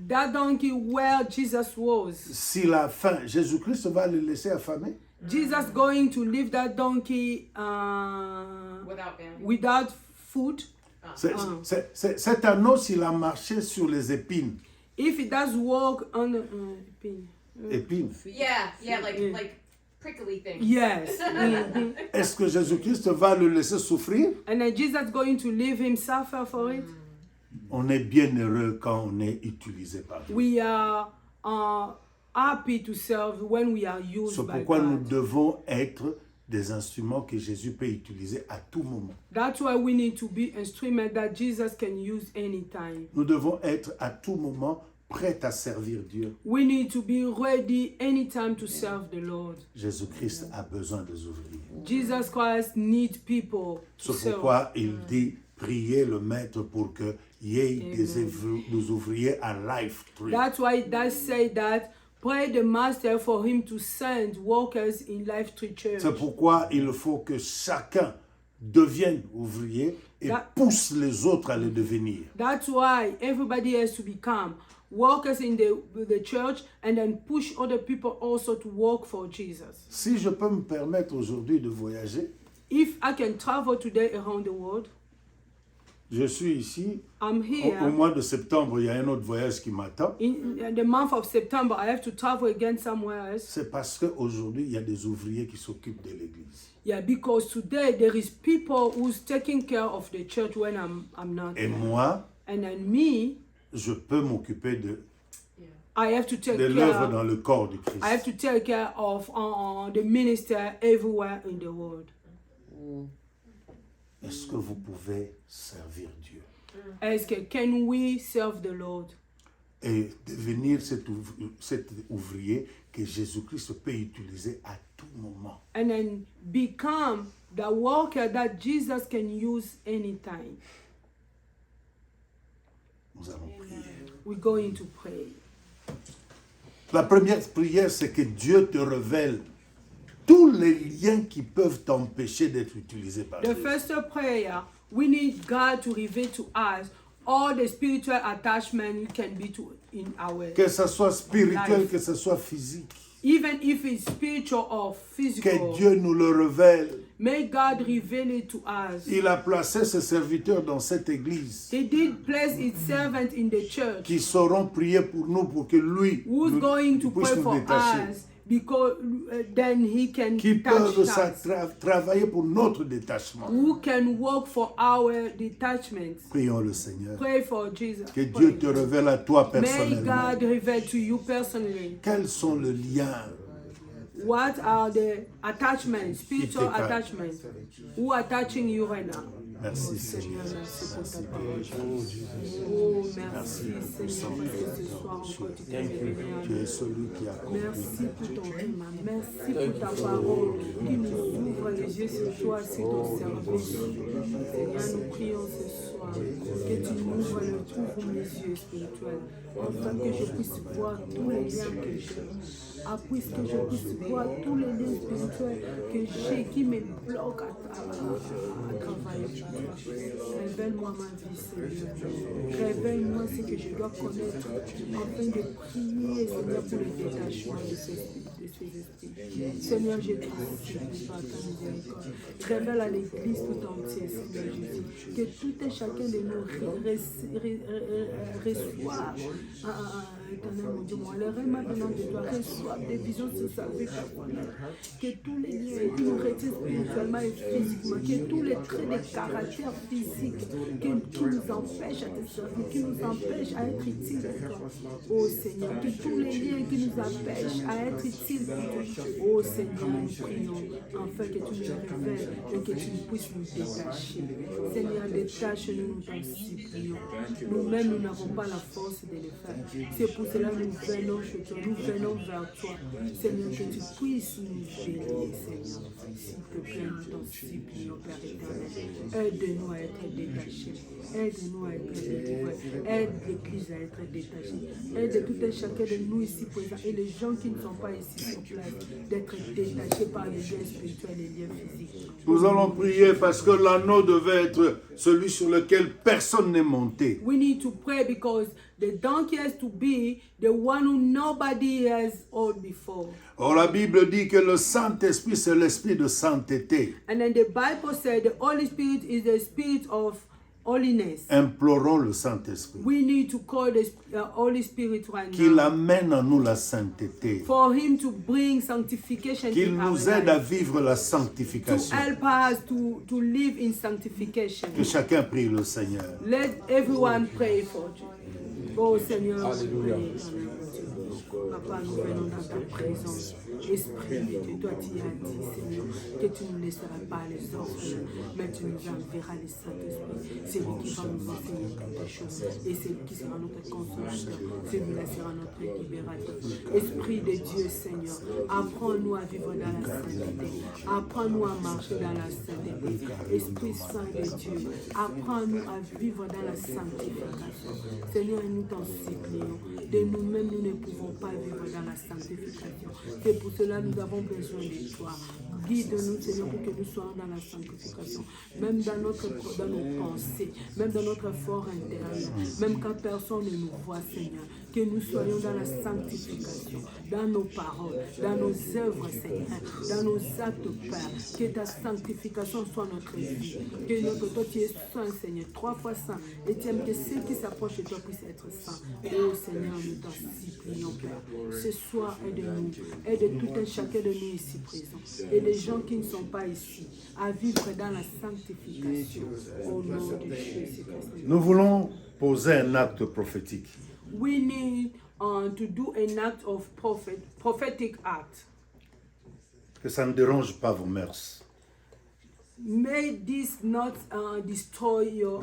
[SPEAKER 3] That donkey where Jesus was.
[SPEAKER 2] s'il a faim, Jésus-Christ va le laisser affamer?
[SPEAKER 3] Jesus going to leave that donkey
[SPEAKER 7] Without family.
[SPEAKER 3] without food.
[SPEAKER 2] Cet anneau, s'il a marché sur les épines,
[SPEAKER 3] If he does walk on the
[SPEAKER 2] épines,
[SPEAKER 7] Yeah, like prickly things.
[SPEAKER 3] yes. Mhm.
[SPEAKER 2] est-ce que Jésus-Christ va le laisser souffrir?
[SPEAKER 3] And then Jesus going to leave him suffer for it.
[SPEAKER 2] On est bien heureux quand on est utilisé par Dieu.
[SPEAKER 3] We are happy to serve when we are used
[SPEAKER 2] C'est
[SPEAKER 3] by
[SPEAKER 2] pourquoi nous
[SPEAKER 3] God.
[SPEAKER 2] devons être des instruments que Jésus peut utiliser à tout moment.
[SPEAKER 3] That's why we need to be instrument that Jesus can use anytime.
[SPEAKER 2] Nous devons être à tout moment prêts à servir Dieu.
[SPEAKER 3] We need to be ready anytime to serve the Lord.
[SPEAKER 2] Jésus-Christ a besoin des ouvriers.
[SPEAKER 3] Jesus Christ needs people to
[SPEAKER 2] C'est
[SPEAKER 3] serve.
[SPEAKER 2] pourquoi il dit, priez le maître pour qu'il y ait des ouvriers à Life Tree.
[SPEAKER 3] That's why it does say that pray the master for him to send workers in Life Tree Church.
[SPEAKER 2] C'est pourquoi il faut que chacun devienne ouvrier et pousse les autres à le devenir.
[SPEAKER 3] That's why everybody has to become workers in the church and then push other people also to work for Jesus.
[SPEAKER 2] Si je peux me permettre aujourd'hui de voyager,
[SPEAKER 3] If I can travel today around the world,
[SPEAKER 2] je suis ici.
[SPEAKER 3] I'm
[SPEAKER 2] Au
[SPEAKER 3] here.
[SPEAKER 2] mois de septembre, il y a un autre voyage qui m'attend.
[SPEAKER 3] In the month of September, I have to travel again somewhere else.
[SPEAKER 2] C'est parce qu'aujourd'hui, il y a des ouvriers qui s'occupent de l'église.
[SPEAKER 3] Yeah, because today there is people who's taking care of the church when I'm not
[SPEAKER 2] Et
[SPEAKER 3] there.
[SPEAKER 2] moi,
[SPEAKER 3] And then me,
[SPEAKER 2] je peux m'occuper de
[SPEAKER 3] I have to take
[SPEAKER 2] l'œuvre
[SPEAKER 3] care.
[SPEAKER 2] dans le corps du Christ.
[SPEAKER 3] I have to take care of the minister everywhere in the world.
[SPEAKER 2] Est-ce que vous pouvez servir Dieu?
[SPEAKER 3] Est-ce que can we serve the Lord?
[SPEAKER 2] Et devenir cet ouvrier que Jésus-Christ peut utiliser à tout moment.
[SPEAKER 3] And then become the worker that Jesus can use anytime.
[SPEAKER 2] Nous allons prier.
[SPEAKER 3] We're going to pray.
[SPEAKER 2] La première prière, c'est que Dieu te révèle tous les liens qui peuvent t'empêcher d'être utilisé par
[SPEAKER 3] The
[SPEAKER 2] Dieu.
[SPEAKER 3] first prayer, we need God to reveal to us all the spiritual attachment can be to in our,
[SPEAKER 2] Que ce soit spirituel,
[SPEAKER 3] life.
[SPEAKER 2] que ce soit physique.
[SPEAKER 3] even if it's spiritual or physical.
[SPEAKER 2] Que Dieu nous le révèle.
[SPEAKER 3] May God reveal it to us.
[SPEAKER 2] Il a placé ses serviteurs dans cette église
[SPEAKER 3] He did place his servant in the church
[SPEAKER 2] qui sauront prier pour nous pour que lui
[SPEAKER 3] who's
[SPEAKER 2] nous-
[SPEAKER 3] going to
[SPEAKER 2] puisse
[SPEAKER 3] pray
[SPEAKER 2] nous
[SPEAKER 3] for
[SPEAKER 2] détacher.
[SPEAKER 3] us because then he can
[SPEAKER 2] Qui
[SPEAKER 3] touch
[SPEAKER 2] peuvent
[SPEAKER 3] us.
[SPEAKER 2] travailler pour notre détachement.
[SPEAKER 3] Who can work for our detachment.
[SPEAKER 2] Prions le Seigneur.
[SPEAKER 3] Pray for Jesus.
[SPEAKER 2] Que Dieu te révèle à toi
[SPEAKER 3] May
[SPEAKER 2] personnellement.
[SPEAKER 3] God reveal to you personally.
[SPEAKER 2] Quels sont les liens
[SPEAKER 3] What are the attachments, spiritual
[SPEAKER 2] Qui te
[SPEAKER 3] attachments? Who are touching you right now?
[SPEAKER 2] Merci Seigneur.
[SPEAKER 3] Seigneur, merci pour ta parole. Oh, merci Seigneur, parce que ce soir encore tu t'es révélé à
[SPEAKER 2] Tu
[SPEAKER 3] nous.
[SPEAKER 2] es celui qui accomplit.
[SPEAKER 3] Merci pour ton rime, merci pour ta parole qui nous ouvre les yeux sur toi, sur ton service. Seigneur, nous prions ce soir que tu ouvres mes yeux spirituels, afin que je puisse voir tous les liens que j'ai. Puisque je puisse voir tous les liens spirituels que j'ai qui me bloquent à travailler. Révèle-moi ma vie, Seigneur. Révèle-moi ce que je dois connaître afin de prier, Seigneur, pour le détachement de ces esprits. Seigneur, je te supplie par ta miséricorde. Révèle à l'Église tout entière, Seigneur Jésus, que tout et chacun de nous reçoit, éternel mon Dieu, moi, le rêve maintenant de toi, reçoit des visions sur sa vie personnelle. Que tous les liens qui nous retiennent spirituellement et physiquement, que tous les traits de caractère physique qui nous empêchent à te servir, qui nous empêchent à être utiles pour toi. Oh Seigneur, que tous les liens qui nous empêchent à être utiles pour toi. Oh Seigneur, nous prions, afin que tu nous révèles et que tu puisses nous détacher. Seigneur, détache-nous, nous t'en supplions. Nous-mêmes, nous n'avons pas la force de le faire. C'est pour cela que nous venons chez toi, nous venons vers toi. Seigneur, que tu puisses nous bénir, Seigneur. S'il te plaît, nous t'en supplions, Père éternel. Aide-nous à être détachés. Aide-nous à être délivrés. Aide l'Église à être détachée. Aide tout et chacun de nous ici présents et les gens qui ne sont pas ici sur place d'être détachés par les liens spirituels et les liens physiques.
[SPEAKER 2] Nous allons prier parce que l'anneau devait être celui sur lequel personne n'est monté.
[SPEAKER 3] We need to pray because the donkey has to be the one who nobody has owned before.
[SPEAKER 2] Or, la Bible dit que le Saint-Esprit, c'est l'esprit de sainteté.
[SPEAKER 3] And then the Bible said the Holy Spirit is the spirit of holiness.
[SPEAKER 2] Implorons le Saint-Esprit
[SPEAKER 3] We need to call the Holy Spirit right
[SPEAKER 2] qu'il
[SPEAKER 3] now
[SPEAKER 2] amène en nous la sainteté,
[SPEAKER 3] for him to bring sanctification
[SPEAKER 2] qu'il
[SPEAKER 3] in our
[SPEAKER 2] nous aide à
[SPEAKER 3] life,
[SPEAKER 2] vivre la
[SPEAKER 3] to
[SPEAKER 2] sanctification.
[SPEAKER 3] help us to live in sanctification.
[SPEAKER 2] Que chacun prie le Seigneur.
[SPEAKER 3] Let everyone pray for you. Oh Seigneur, nous prions, éternel Dieu. Papa, nous venons dans ta présence. Esprit de Dieu, toi tu as dit, Seigneur, que tu ne laisseras pas les orphelins, mais tu nous enverras le Saint-Esprit. C'est lui qui va nous enseigner toutes les choses. Et c'est lui qui sera notre consolateur. Celui-là sera notre libérateur. Esprit de Dieu, Seigneur, apprends-nous à vivre dans la sainteté. Apprends-nous à marcher dans la sainteté. Esprit Saint de Dieu, apprends-nous à vivre dans la sanctification. Seigneur, nous t'en supplions. De nous-mêmes, nous ne pouvons pas vivre dans la sanctification. C'est pour cela que nous avons besoin de toi. Guide-nous, Seigneur, pour que nous soyons dans la sanctification. Même dans nos pensées, même dans notre fort intérieur, même quand personne ne nous voit, Seigneur. Que nous soyons dans la sanctification, dans nos paroles, dans nos œuvres, Seigneur, dans nos actes, Père. Que ta sanctification soit notre vie. Que notre toi, tu es saint, Seigneur, 3 fois saint. Et tu aimes que ceux qui s'approchent de toi puissent être saints. Oh Seigneur, nous t'en supplions, Père. Ce soir, aide-nous. Aide tout un chacun de nous ici présents. Et les gens qui ne sont pas ici, à vivre dans la sanctification. Au nom de Jésus-Christ.
[SPEAKER 2] Nous voulons poser un acte prophétique.
[SPEAKER 3] We need to do an act of prophetic act.
[SPEAKER 2] Que ça ne dérange pas vos mœurs.
[SPEAKER 3] may this not destroy your.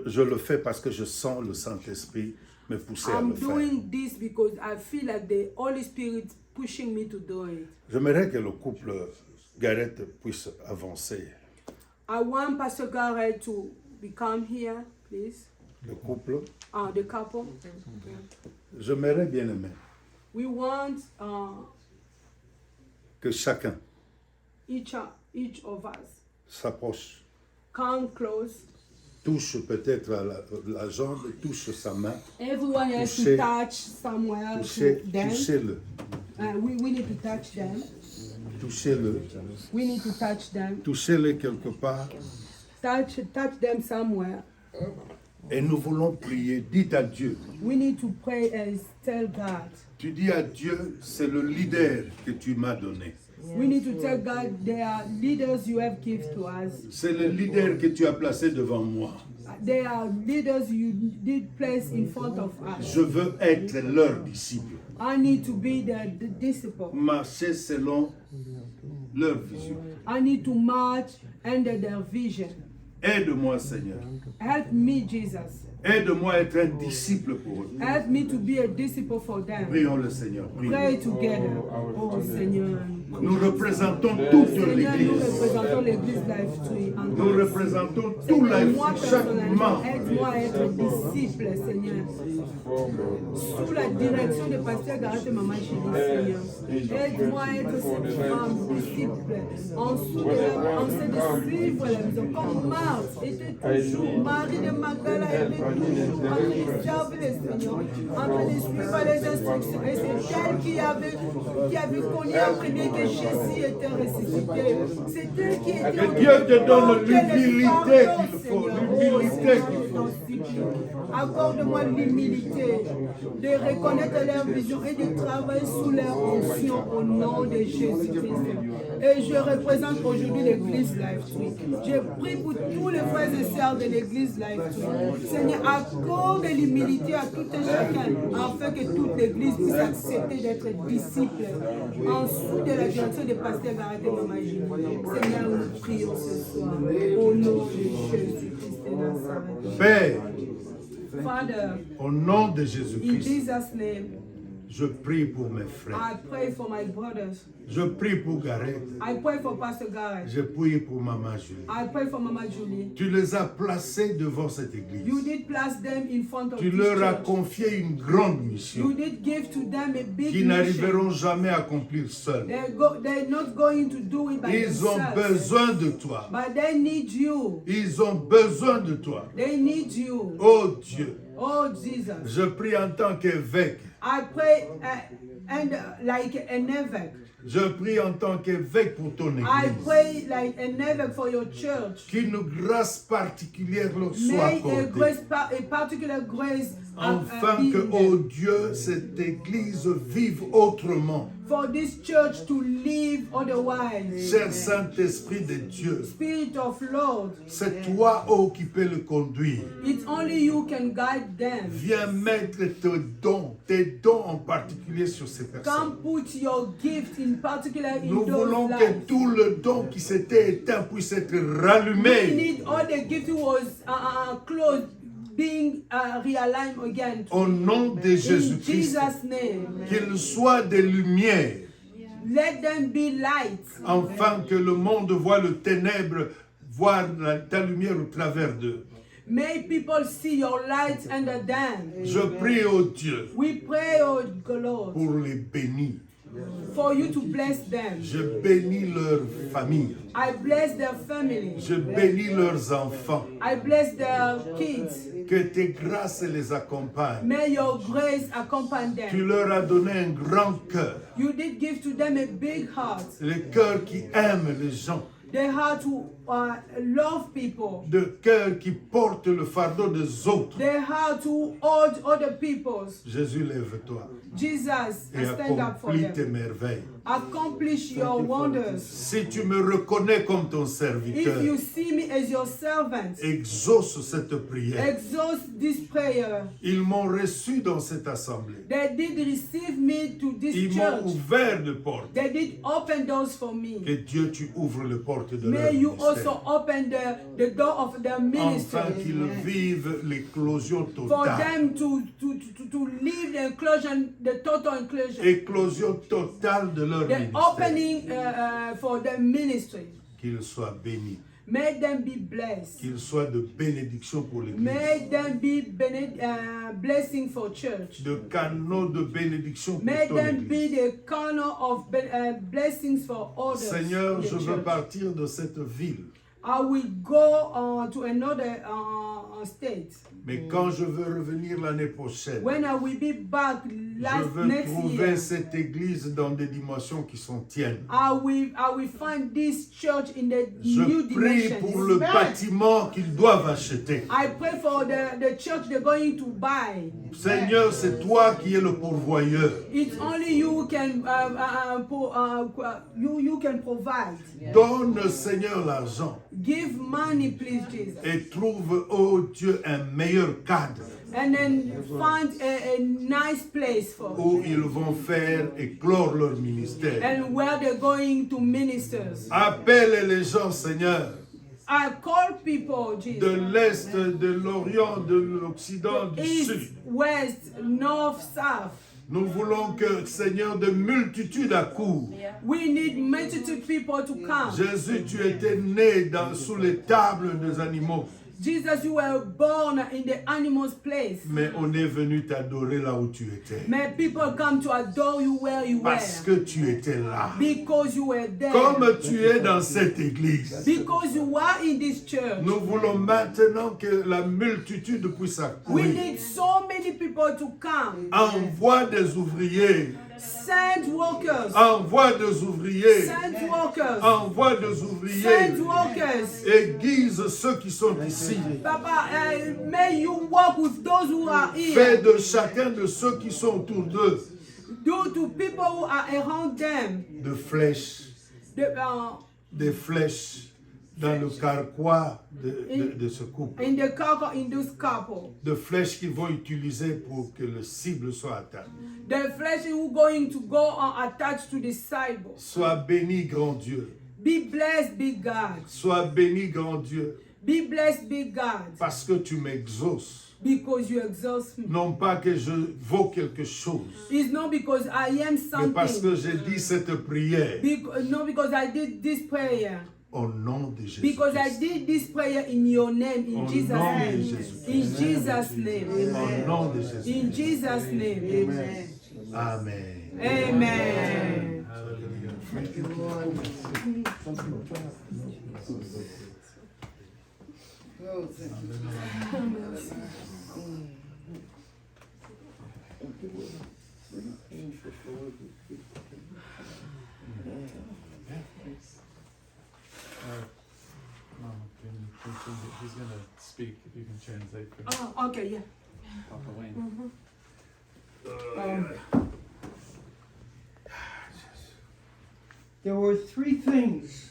[SPEAKER 2] Je le fais parce que je sens le Saint-Esprit me pousser à
[SPEAKER 3] I'm
[SPEAKER 2] le faire.
[SPEAKER 3] doing this because I feel like the Holy Spirit pushing me to do it.
[SPEAKER 2] J'aimerais que le couple Gareth puisse avancer.
[SPEAKER 3] I want Pastor Garrett to become here, please.
[SPEAKER 2] Le couple,
[SPEAKER 3] The couple.
[SPEAKER 2] j'aimerais bien aimer
[SPEAKER 3] We want
[SPEAKER 2] que chacun
[SPEAKER 3] each of us
[SPEAKER 2] s'approche,
[SPEAKER 3] come close.
[SPEAKER 2] touche peut-être à la jambe, touche sa main,
[SPEAKER 3] Everyone has to
[SPEAKER 2] Toucher-
[SPEAKER 3] touch somewhere
[SPEAKER 2] touchez,
[SPEAKER 3] to them.
[SPEAKER 2] touchez-le,
[SPEAKER 3] We need to touch them.
[SPEAKER 2] touchez-le,
[SPEAKER 3] We need to touch them.
[SPEAKER 2] touchez-le quelque part.
[SPEAKER 3] Touch them somewhere.
[SPEAKER 2] Et nous voulons prier. Dites à Dieu.
[SPEAKER 3] We need to pray and tell God.
[SPEAKER 2] Tu dis à Dieu, c'est le leader que tu m'as donné.
[SPEAKER 3] We need to tell God they are leaders you have given to us.
[SPEAKER 2] C'est le leader que tu as placé devant moi.
[SPEAKER 3] They are leaders you did place in front of us.
[SPEAKER 2] Je veux être leur disciple.
[SPEAKER 3] I need to be the disciple.
[SPEAKER 2] Marcher selon leur vision.
[SPEAKER 3] I need to march under their vision.
[SPEAKER 2] Aide-moi, Seigneur.
[SPEAKER 3] Help me, Jesus.
[SPEAKER 2] Aide-moi à être un disciple pour eux.
[SPEAKER 3] Help me to be a disciple for them.
[SPEAKER 2] Prions le Seigneur. Prions.
[SPEAKER 3] Pray together. Oh Seigneur.
[SPEAKER 2] Nous représentons toute
[SPEAKER 3] Seigneur, nous
[SPEAKER 2] l'Église.
[SPEAKER 3] représentons l'église Life Tree.
[SPEAKER 2] Nous représentons tout
[SPEAKER 3] Seigneur,
[SPEAKER 2] la,
[SPEAKER 3] moi
[SPEAKER 2] chaque
[SPEAKER 3] personnellement,
[SPEAKER 2] membre.
[SPEAKER 3] aide-moi à être disciple, Seigneur. Sous la direction de Pasteur Garrett et Maman Chérie, Seigneur. Aide-moi à être cette femme disciple. Ensuite de suivre la vision. Comme Marthe était toujours, Marie de Magdala était toujours en train de servir le Seigneur, en train de suivre les instructions. Et c'est elle qui avait connu après que Jésus était ressuscité. C'est elle qui était
[SPEAKER 2] Que Dieu te donne l'humilité qu'il faut, l'humilité qu'il faut.
[SPEAKER 3] Accorde-moi l'humilité de reconnaître leur vision et de travailler sous leur onction au nom de Jésus-Christ. Et je représente aujourd'hui l'église Life Tree. Je prie pour tous les frères et sœurs de l'église Life Tree. Seigneur, accorde l'humilité à tout et chacun afin que toute l'église puisse accepter d'être disciple en dessous de la direction de Pasteur Garrett et Maman Julie. Seigneur, nous prions ce soir au nom de Jésus-Christ de Nazareth.
[SPEAKER 2] Père,
[SPEAKER 3] Father,
[SPEAKER 2] au nom de
[SPEAKER 3] in
[SPEAKER 2] Jésus-Christ,
[SPEAKER 3] Jesus' name,
[SPEAKER 2] je prie pour mes frères.
[SPEAKER 3] I pray for my brothers.
[SPEAKER 2] Je prie pour Gareth.
[SPEAKER 3] I pray for Pastor Garrett.
[SPEAKER 2] Je prie pour Maman Julie.
[SPEAKER 3] I pray for Mama Julie.
[SPEAKER 2] Tu les as placés devant cette église.
[SPEAKER 3] You did place them in front of
[SPEAKER 2] Tu
[SPEAKER 3] this
[SPEAKER 2] leur as
[SPEAKER 3] church.
[SPEAKER 2] confié une grande
[SPEAKER 3] You
[SPEAKER 2] mission
[SPEAKER 3] did give to them a big
[SPEAKER 2] qu'ils
[SPEAKER 3] mission.
[SPEAKER 2] n'arriveront jamais à accomplir seuls.
[SPEAKER 3] They're not going to do it by
[SPEAKER 2] Ils ont
[SPEAKER 3] themselves.
[SPEAKER 2] besoin de toi.
[SPEAKER 3] But they need you.
[SPEAKER 2] Ils ont besoin de toi.
[SPEAKER 3] They need you.
[SPEAKER 2] Oh Dieu,
[SPEAKER 3] Oh Jesus.
[SPEAKER 2] je prie en tant qu'évêque.
[SPEAKER 3] I pray like an évêque.
[SPEAKER 2] Je prie en tant qu'évêque pour ton
[SPEAKER 3] I
[SPEAKER 2] église.
[SPEAKER 3] pray like an évêque for your church.
[SPEAKER 2] Qu'une grâce particulière leur soit
[SPEAKER 3] May a
[SPEAKER 2] accordée.
[SPEAKER 3] particular grace
[SPEAKER 2] Afin
[SPEAKER 3] be
[SPEAKER 2] que,
[SPEAKER 3] there.
[SPEAKER 2] oh Dieu, cette église vive autrement.
[SPEAKER 3] For this church to live otherwise.
[SPEAKER 2] Cher Saint-Esprit de Dieu,
[SPEAKER 3] Spirit of Lord,
[SPEAKER 2] c'est toi, oh, qui peux le conduire.
[SPEAKER 3] it's only you can guide them.
[SPEAKER 2] Viens mettre tes dons en particulier sur ces personnes.
[SPEAKER 3] Come put your gift in particular in
[SPEAKER 2] Nous
[SPEAKER 3] those
[SPEAKER 2] voulons que
[SPEAKER 3] lives.
[SPEAKER 2] tout le don qui s'était éteint puisse être
[SPEAKER 3] We
[SPEAKER 2] rallumé.
[SPEAKER 3] need all the gift was closed being realigned again.
[SPEAKER 2] Au nom de
[SPEAKER 3] In
[SPEAKER 2] Jésus-Christ,
[SPEAKER 3] Jesus' name,
[SPEAKER 2] qu'ils soient des lumières,
[SPEAKER 3] let them be light.
[SPEAKER 2] afin que le monde voit le ténèbre, voir ta lumière au travers d'eux.
[SPEAKER 3] May people see your light under them.
[SPEAKER 2] Je prie, oh Dieu,
[SPEAKER 3] We pray, oh Lord,
[SPEAKER 2] pour les bénir.
[SPEAKER 3] for you to bless them.
[SPEAKER 2] Je bénis leur famille.
[SPEAKER 3] I bless their family.
[SPEAKER 2] Je bénis leurs enfants.
[SPEAKER 3] I bless their kids.
[SPEAKER 2] Que tes grâces les accompagnent.
[SPEAKER 3] May your grace accompany
[SPEAKER 2] Tu
[SPEAKER 3] them.
[SPEAKER 2] leur as donné un grand cœur.
[SPEAKER 3] You did give to them a big heart.
[SPEAKER 2] Le cœur qui aime les gens.
[SPEAKER 3] The heart to love people.
[SPEAKER 2] Le cœur qui porte le fardeau des autres.
[SPEAKER 3] The heart to hold other peoples.
[SPEAKER 2] Jésus, lève-toi
[SPEAKER 3] Jesus,
[SPEAKER 2] et
[SPEAKER 3] stand up for
[SPEAKER 2] accomplis tes
[SPEAKER 3] them.
[SPEAKER 2] merveilles.
[SPEAKER 3] accomplish your wonders.
[SPEAKER 2] Si tu me reconnais comme ton
[SPEAKER 3] If
[SPEAKER 2] serviteur,
[SPEAKER 3] you see me as your servant,
[SPEAKER 2] exauce cette prière.
[SPEAKER 3] exhaust this prayer.
[SPEAKER 2] Ils m'ont reçu dans cette assemblée.
[SPEAKER 3] They did receive me to this
[SPEAKER 2] Ils m'ont
[SPEAKER 3] church.
[SPEAKER 2] ouvert de portes.
[SPEAKER 3] They did open doors for me.
[SPEAKER 2] Que Dieu, tu ouvres les portes de leur
[SPEAKER 3] May you
[SPEAKER 2] ministère.
[SPEAKER 3] also open the door of their ministry.
[SPEAKER 2] Afin qu'ils vivent l'éclosion
[SPEAKER 3] For
[SPEAKER 2] totale.
[SPEAKER 3] them to live the inclusion, the total inclusion.
[SPEAKER 2] Éclosion totale de leur
[SPEAKER 3] The
[SPEAKER 2] ministère.
[SPEAKER 3] opening for the ministry.
[SPEAKER 2] Qu'ils soient bénis.
[SPEAKER 3] May them be blessed.
[SPEAKER 2] Qu'ils soient de bénédiction pour l'Église.
[SPEAKER 3] May them be blessing for church.
[SPEAKER 2] De canaux de bénédiction pour
[SPEAKER 3] May
[SPEAKER 2] ton
[SPEAKER 3] them be
[SPEAKER 2] Église.
[SPEAKER 3] the corner of blessings for others.
[SPEAKER 2] Seigneur,
[SPEAKER 3] in the
[SPEAKER 2] je veux
[SPEAKER 3] church.
[SPEAKER 2] partir de cette ville.
[SPEAKER 3] I will go to another state.
[SPEAKER 2] Mais quand je veux revenir l'année prochaine,
[SPEAKER 3] When I will be back
[SPEAKER 2] je veux
[SPEAKER 3] next
[SPEAKER 2] trouver
[SPEAKER 3] year,
[SPEAKER 2] cette église dans des dimensions qui sont tiennes.
[SPEAKER 3] I will find this church in the
[SPEAKER 2] Je
[SPEAKER 3] new
[SPEAKER 2] prie
[SPEAKER 3] dimension.
[SPEAKER 2] pour le bâtiment qu'ils doivent acheter.
[SPEAKER 3] I pray for the church they're going to buy.
[SPEAKER 2] Seigneur, c'est toi qui es le pourvoyeur.
[SPEAKER 3] It's only you who can you can provide.
[SPEAKER 2] Donne, Seigneur, l'argent
[SPEAKER 3] Give money, please, Jesus.
[SPEAKER 2] et trouve, oh Dieu, un meilleur cadre
[SPEAKER 3] And then find a nice place for
[SPEAKER 2] où ils vont faire éclore leur ministère.
[SPEAKER 3] and where they're going to ministers.
[SPEAKER 2] Appelle les gens, Seigneur,
[SPEAKER 3] I call people,
[SPEAKER 2] de
[SPEAKER 3] Jesus.
[SPEAKER 2] l'Est, de l'Orient, de l'Occident, du
[SPEAKER 3] East,
[SPEAKER 2] Sud.
[SPEAKER 3] west, north, south.
[SPEAKER 2] Nous voulons que, Seigneur, de multitudes accourent.
[SPEAKER 3] We need multitude people to come.
[SPEAKER 2] Jésus, tu étais né sous les tables des animaux,
[SPEAKER 3] Jesus, you were born in the animal's place.
[SPEAKER 2] mais on est venu t'adorer là où tu étais.
[SPEAKER 3] May people come to adore you where you
[SPEAKER 2] Parce
[SPEAKER 3] were.
[SPEAKER 2] que tu étais là.
[SPEAKER 3] Because you were there.
[SPEAKER 2] Comme tu es dans cette église.
[SPEAKER 3] Because you are in this church.
[SPEAKER 2] Nous voulons maintenant que la multitude puisse
[SPEAKER 3] We
[SPEAKER 2] accourir.
[SPEAKER 3] need so many people to come.
[SPEAKER 2] Envoie des ouvriers.
[SPEAKER 3] Send workers.
[SPEAKER 2] Envoie des ouvriers.
[SPEAKER 3] Send workers.
[SPEAKER 2] Envoie des ouvriers.
[SPEAKER 3] Send workers.
[SPEAKER 2] Aiguise ceux qui sont ici.
[SPEAKER 3] Papa, may you work with those who are
[SPEAKER 2] Fais
[SPEAKER 3] here.
[SPEAKER 2] de chacun de ceux qui sont autour d'eux
[SPEAKER 3] Do to people who are around them.
[SPEAKER 2] de flèches. Des flèches dans le carquois de ce couple.
[SPEAKER 3] In the couple, in this couple.
[SPEAKER 2] De flèches qu'ils vont utiliser pour que le cible soit atteint.
[SPEAKER 3] The flesh who going to go attached to the sidewalk.
[SPEAKER 2] Sois béni, grand Dieu.
[SPEAKER 3] Be blessed, big God.
[SPEAKER 2] Sois béni, grand Dieu,
[SPEAKER 3] Be blessed, big God.
[SPEAKER 2] parce que tu m'exauces.
[SPEAKER 3] Because you exhaust me.
[SPEAKER 2] Non pas que je vaux quelque chose,
[SPEAKER 3] It's not because I am
[SPEAKER 2] mais parce
[SPEAKER 3] something.
[SPEAKER 2] que j'ai dit cette prière
[SPEAKER 3] No, because I did this prayer.
[SPEAKER 2] au nom de Jésus.
[SPEAKER 3] Because I did this prayer in your name, in
[SPEAKER 2] Au
[SPEAKER 3] Jesus'
[SPEAKER 2] nom de
[SPEAKER 3] name.
[SPEAKER 2] Jésus.
[SPEAKER 3] In Jesus' name.
[SPEAKER 2] Au nom de Jésus.
[SPEAKER 3] In Jesus' name.
[SPEAKER 2] Amen.
[SPEAKER 3] Amen.
[SPEAKER 1] He's gonna speak, if you can translate for
[SPEAKER 3] Oh, okay, yeah.
[SPEAKER 1] Papa Wayne.
[SPEAKER 6] There were three things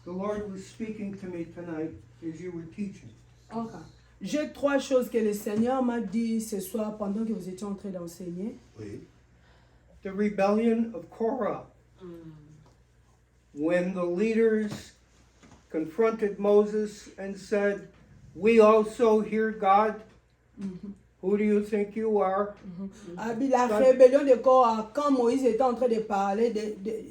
[SPEAKER 6] the Lord was speaking to me tonight as you were teaching.
[SPEAKER 3] Okay. J'ai trois choses que le Seigneur m'a dit ce soir pendant que vous étiez en train d'enseigner.
[SPEAKER 2] Oui.
[SPEAKER 6] The rebellion of Korah. When the leaders confronted Moses and said, "We also hear God. Who do you think you are?"
[SPEAKER 3] La rébellion de Korah, quand Moïse était en train de parler,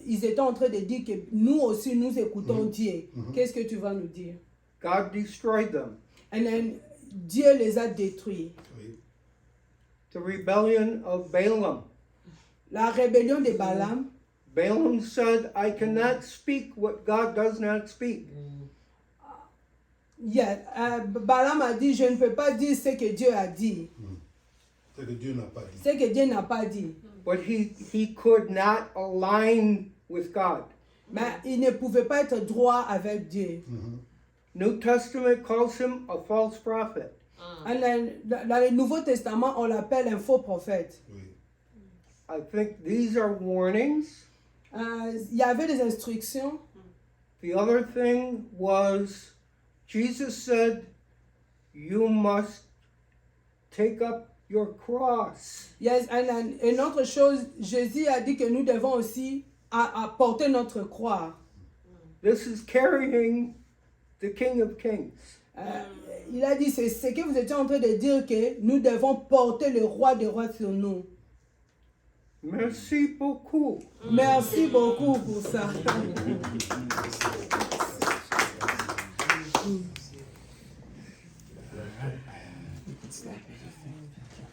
[SPEAKER 3] ils étaient en train de dire que nous aussi nous écoutons Dieu. Qu'est-ce que tu vas nous dire?
[SPEAKER 6] God destroyed them.
[SPEAKER 3] And then Dieu les a détruits.
[SPEAKER 2] Oui.
[SPEAKER 6] The rebellion of Balaam.
[SPEAKER 3] La rébellion de Balaam,
[SPEAKER 6] Balaam said, "I cannot speak what God does not speak."
[SPEAKER 3] Balaam a dit, je ne peux pas dire ce que Dieu a dit.
[SPEAKER 2] C'est que Dieu n'a pas dit.
[SPEAKER 3] Ce que Dieu n'a pas dit.
[SPEAKER 6] But he could not align with God.
[SPEAKER 3] Mais il ne pouvait pas être droit avec Dieu.
[SPEAKER 6] New Testament calls him a false prophet.
[SPEAKER 3] Dans le Nouveau Testament, on l'appelle un faux prophète.
[SPEAKER 2] Oui.
[SPEAKER 6] I think these are warnings
[SPEAKER 3] Il y avait des instructions.
[SPEAKER 6] The other thing was, Jesus said, you must take up your cross.
[SPEAKER 3] Il y a une autre chose, Jésus a dit que nous devons aussi à porter notre croix.
[SPEAKER 6] This is carrying the King of Kings.
[SPEAKER 3] Il a dit, c'est ce que vous étiez en train de dire, que nous devons porter le roi des rois sur nous.
[SPEAKER 6] Merci beaucoup.
[SPEAKER 3] Merci beaucoup pour ça.